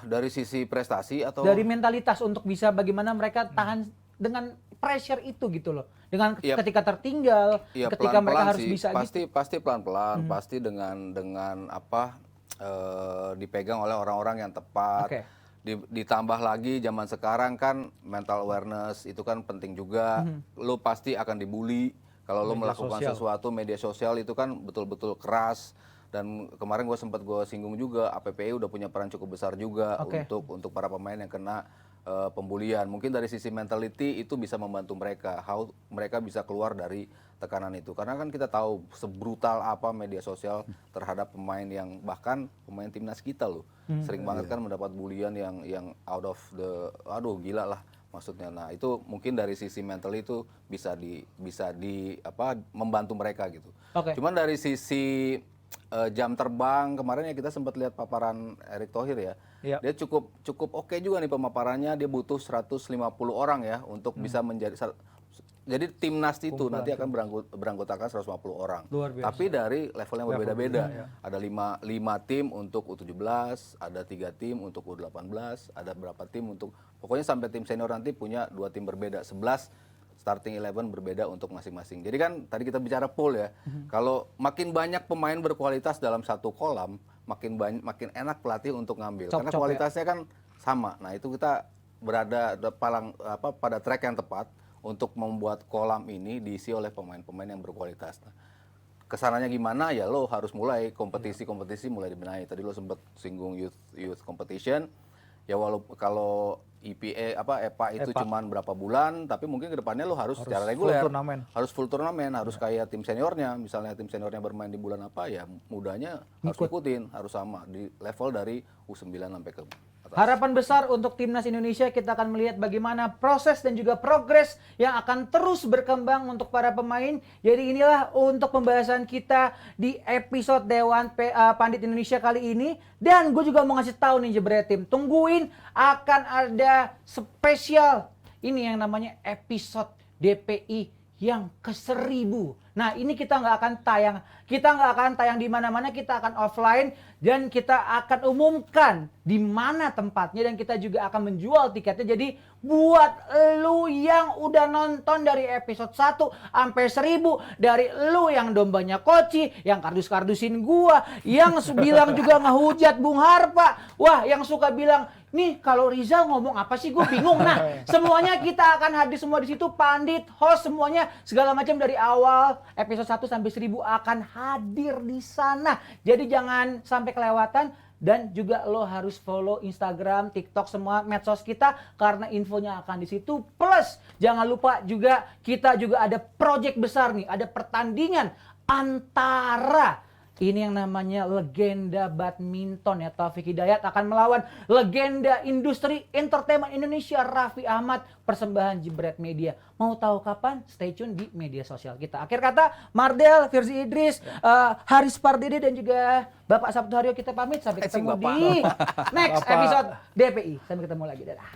Dari sisi prestasi atau Dari mentalitas untuk bisa bagaimana mereka tahan dengan pressure itu gitu loh. Dengan ketika tertinggal, ya, ketika mereka harus sih. bisa gitu. Pasti pelan-pelan, pasti dengan apa dipegang oleh orang-orang yang tepat. Oke. Ditambah lagi zaman sekarang kan mental awareness itu kan penting juga. Lo pasti akan dibully kalau lo melakukan sesuatu, media sosial itu kan betul-betul keras. Dan kemarin gue singgung juga, APPI udah punya peran cukup besar juga untuk para pemain yang kena pembulian. Mungkin dari sisi mentality itu bisa membantu mereka, how mereka bisa keluar dari tekanan itu. Karena kan kita tahu sebrutal apa media sosial terhadap pemain yang bahkan pemain timnas kita loh. Sering banget kan mendapat bulian yang out of the, aduh gila lah maksudnya. Nah itu mungkin dari sisi mental itu bisa membantu mereka gitu. Cuman dari sisi jam terbang kemarin ya kita sempat lihat paparan Erick Thohir ya. Dia cukup oke juga nih pemaparannya. Dia butuh 150 orang ya untuk bisa menjadi. Jadi timnas itu nanti akan beranggotakan 150 orang. Tapi dari level yang berbeda-beda. Ada 5 tim untuk U17, ada 3 tim untuk U18, ada berapa tim untuk pokoknya sampai tim senior nanti punya 2 tim berbeda, 11 starting 11 berbeda untuk masing-masing. Jadi kan tadi kita bicara pool ya. Kalau makin banyak pemain berkualitas dalam satu kolam, makin enak pelatih untuk ngambil. Karena kualitasnya kan sama. Nah, itu kita berada pada track yang tepat untuk membuat kolam ini diisi oleh pemain-pemain yang berkualitas. Nah, kesananya gimana ya lo harus mulai kompetisi mulai dibenahi. Tadi lo sempat singgung youth competition. Ya walaupun kalau EPA itu cuman berapa bulan, tapi mungkin kedepannya lo harus secara reguler, harus full turnamen, harus kayak tim seniornya, misalnya tim seniornya bermain di bulan apa ya, mudanya harus ikutin, harus sama di level dari U9 sampai ke atas. Harapan besar untuk timnas Indonesia, kita akan melihat bagaimana proses dan juga progres yang akan terus berkembang untuk para pemain. Jadi inilah untuk pembahasan kita di episode Dewan Pandit Indonesia kali ini. Dan gue juga mau ngasih tahu nih Jebret Tim, tungguin akan ada spesial ini yang namanya episode DPI yang ke-1000. Nah ini kita nggak akan tayang di mana-mana, kita akan offline dan kita akan umumkan di mana tempatnya dan kita juga akan menjual tiketnya. Jadi buat lu yang udah nonton dari episode 1 sampai 1000, dari lu yang dombanya Koci, yang kardus-kardusin gua, yang bilang juga ngehujat Bung Harpa, wah yang suka bilang nih kalau Rizal ngomong apa sih gue bingung. Nah semuanya kita akan hadir semua di situ, Pandit, host semuanya segala macam dari awal episode 1 sampai 1000 akan hadir di sana. Jadi jangan sampai kelewatan dan juga lo harus follow Instagram, TikTok, semua medsos kita karena infonya akan di situ. Plus jangan lupa juga kita juga ada project besar nih, ada pertandingan antara ini yang namanya legenda badminton ya, Taufik Hidayat akan melawan legenda industri entertainment Indonesia Raffi Ahmad, persembahan Jebret Media. Mau tahu kapan? Stay tune di media sosial kita. Akhir kata, Mardel, Firzi Idris, Haris Pardede dan juga Bapak Sabtu Haryo kita pamit. Sampai ketemu di next episode DPI. Sampai ketemu lagi. Dadah.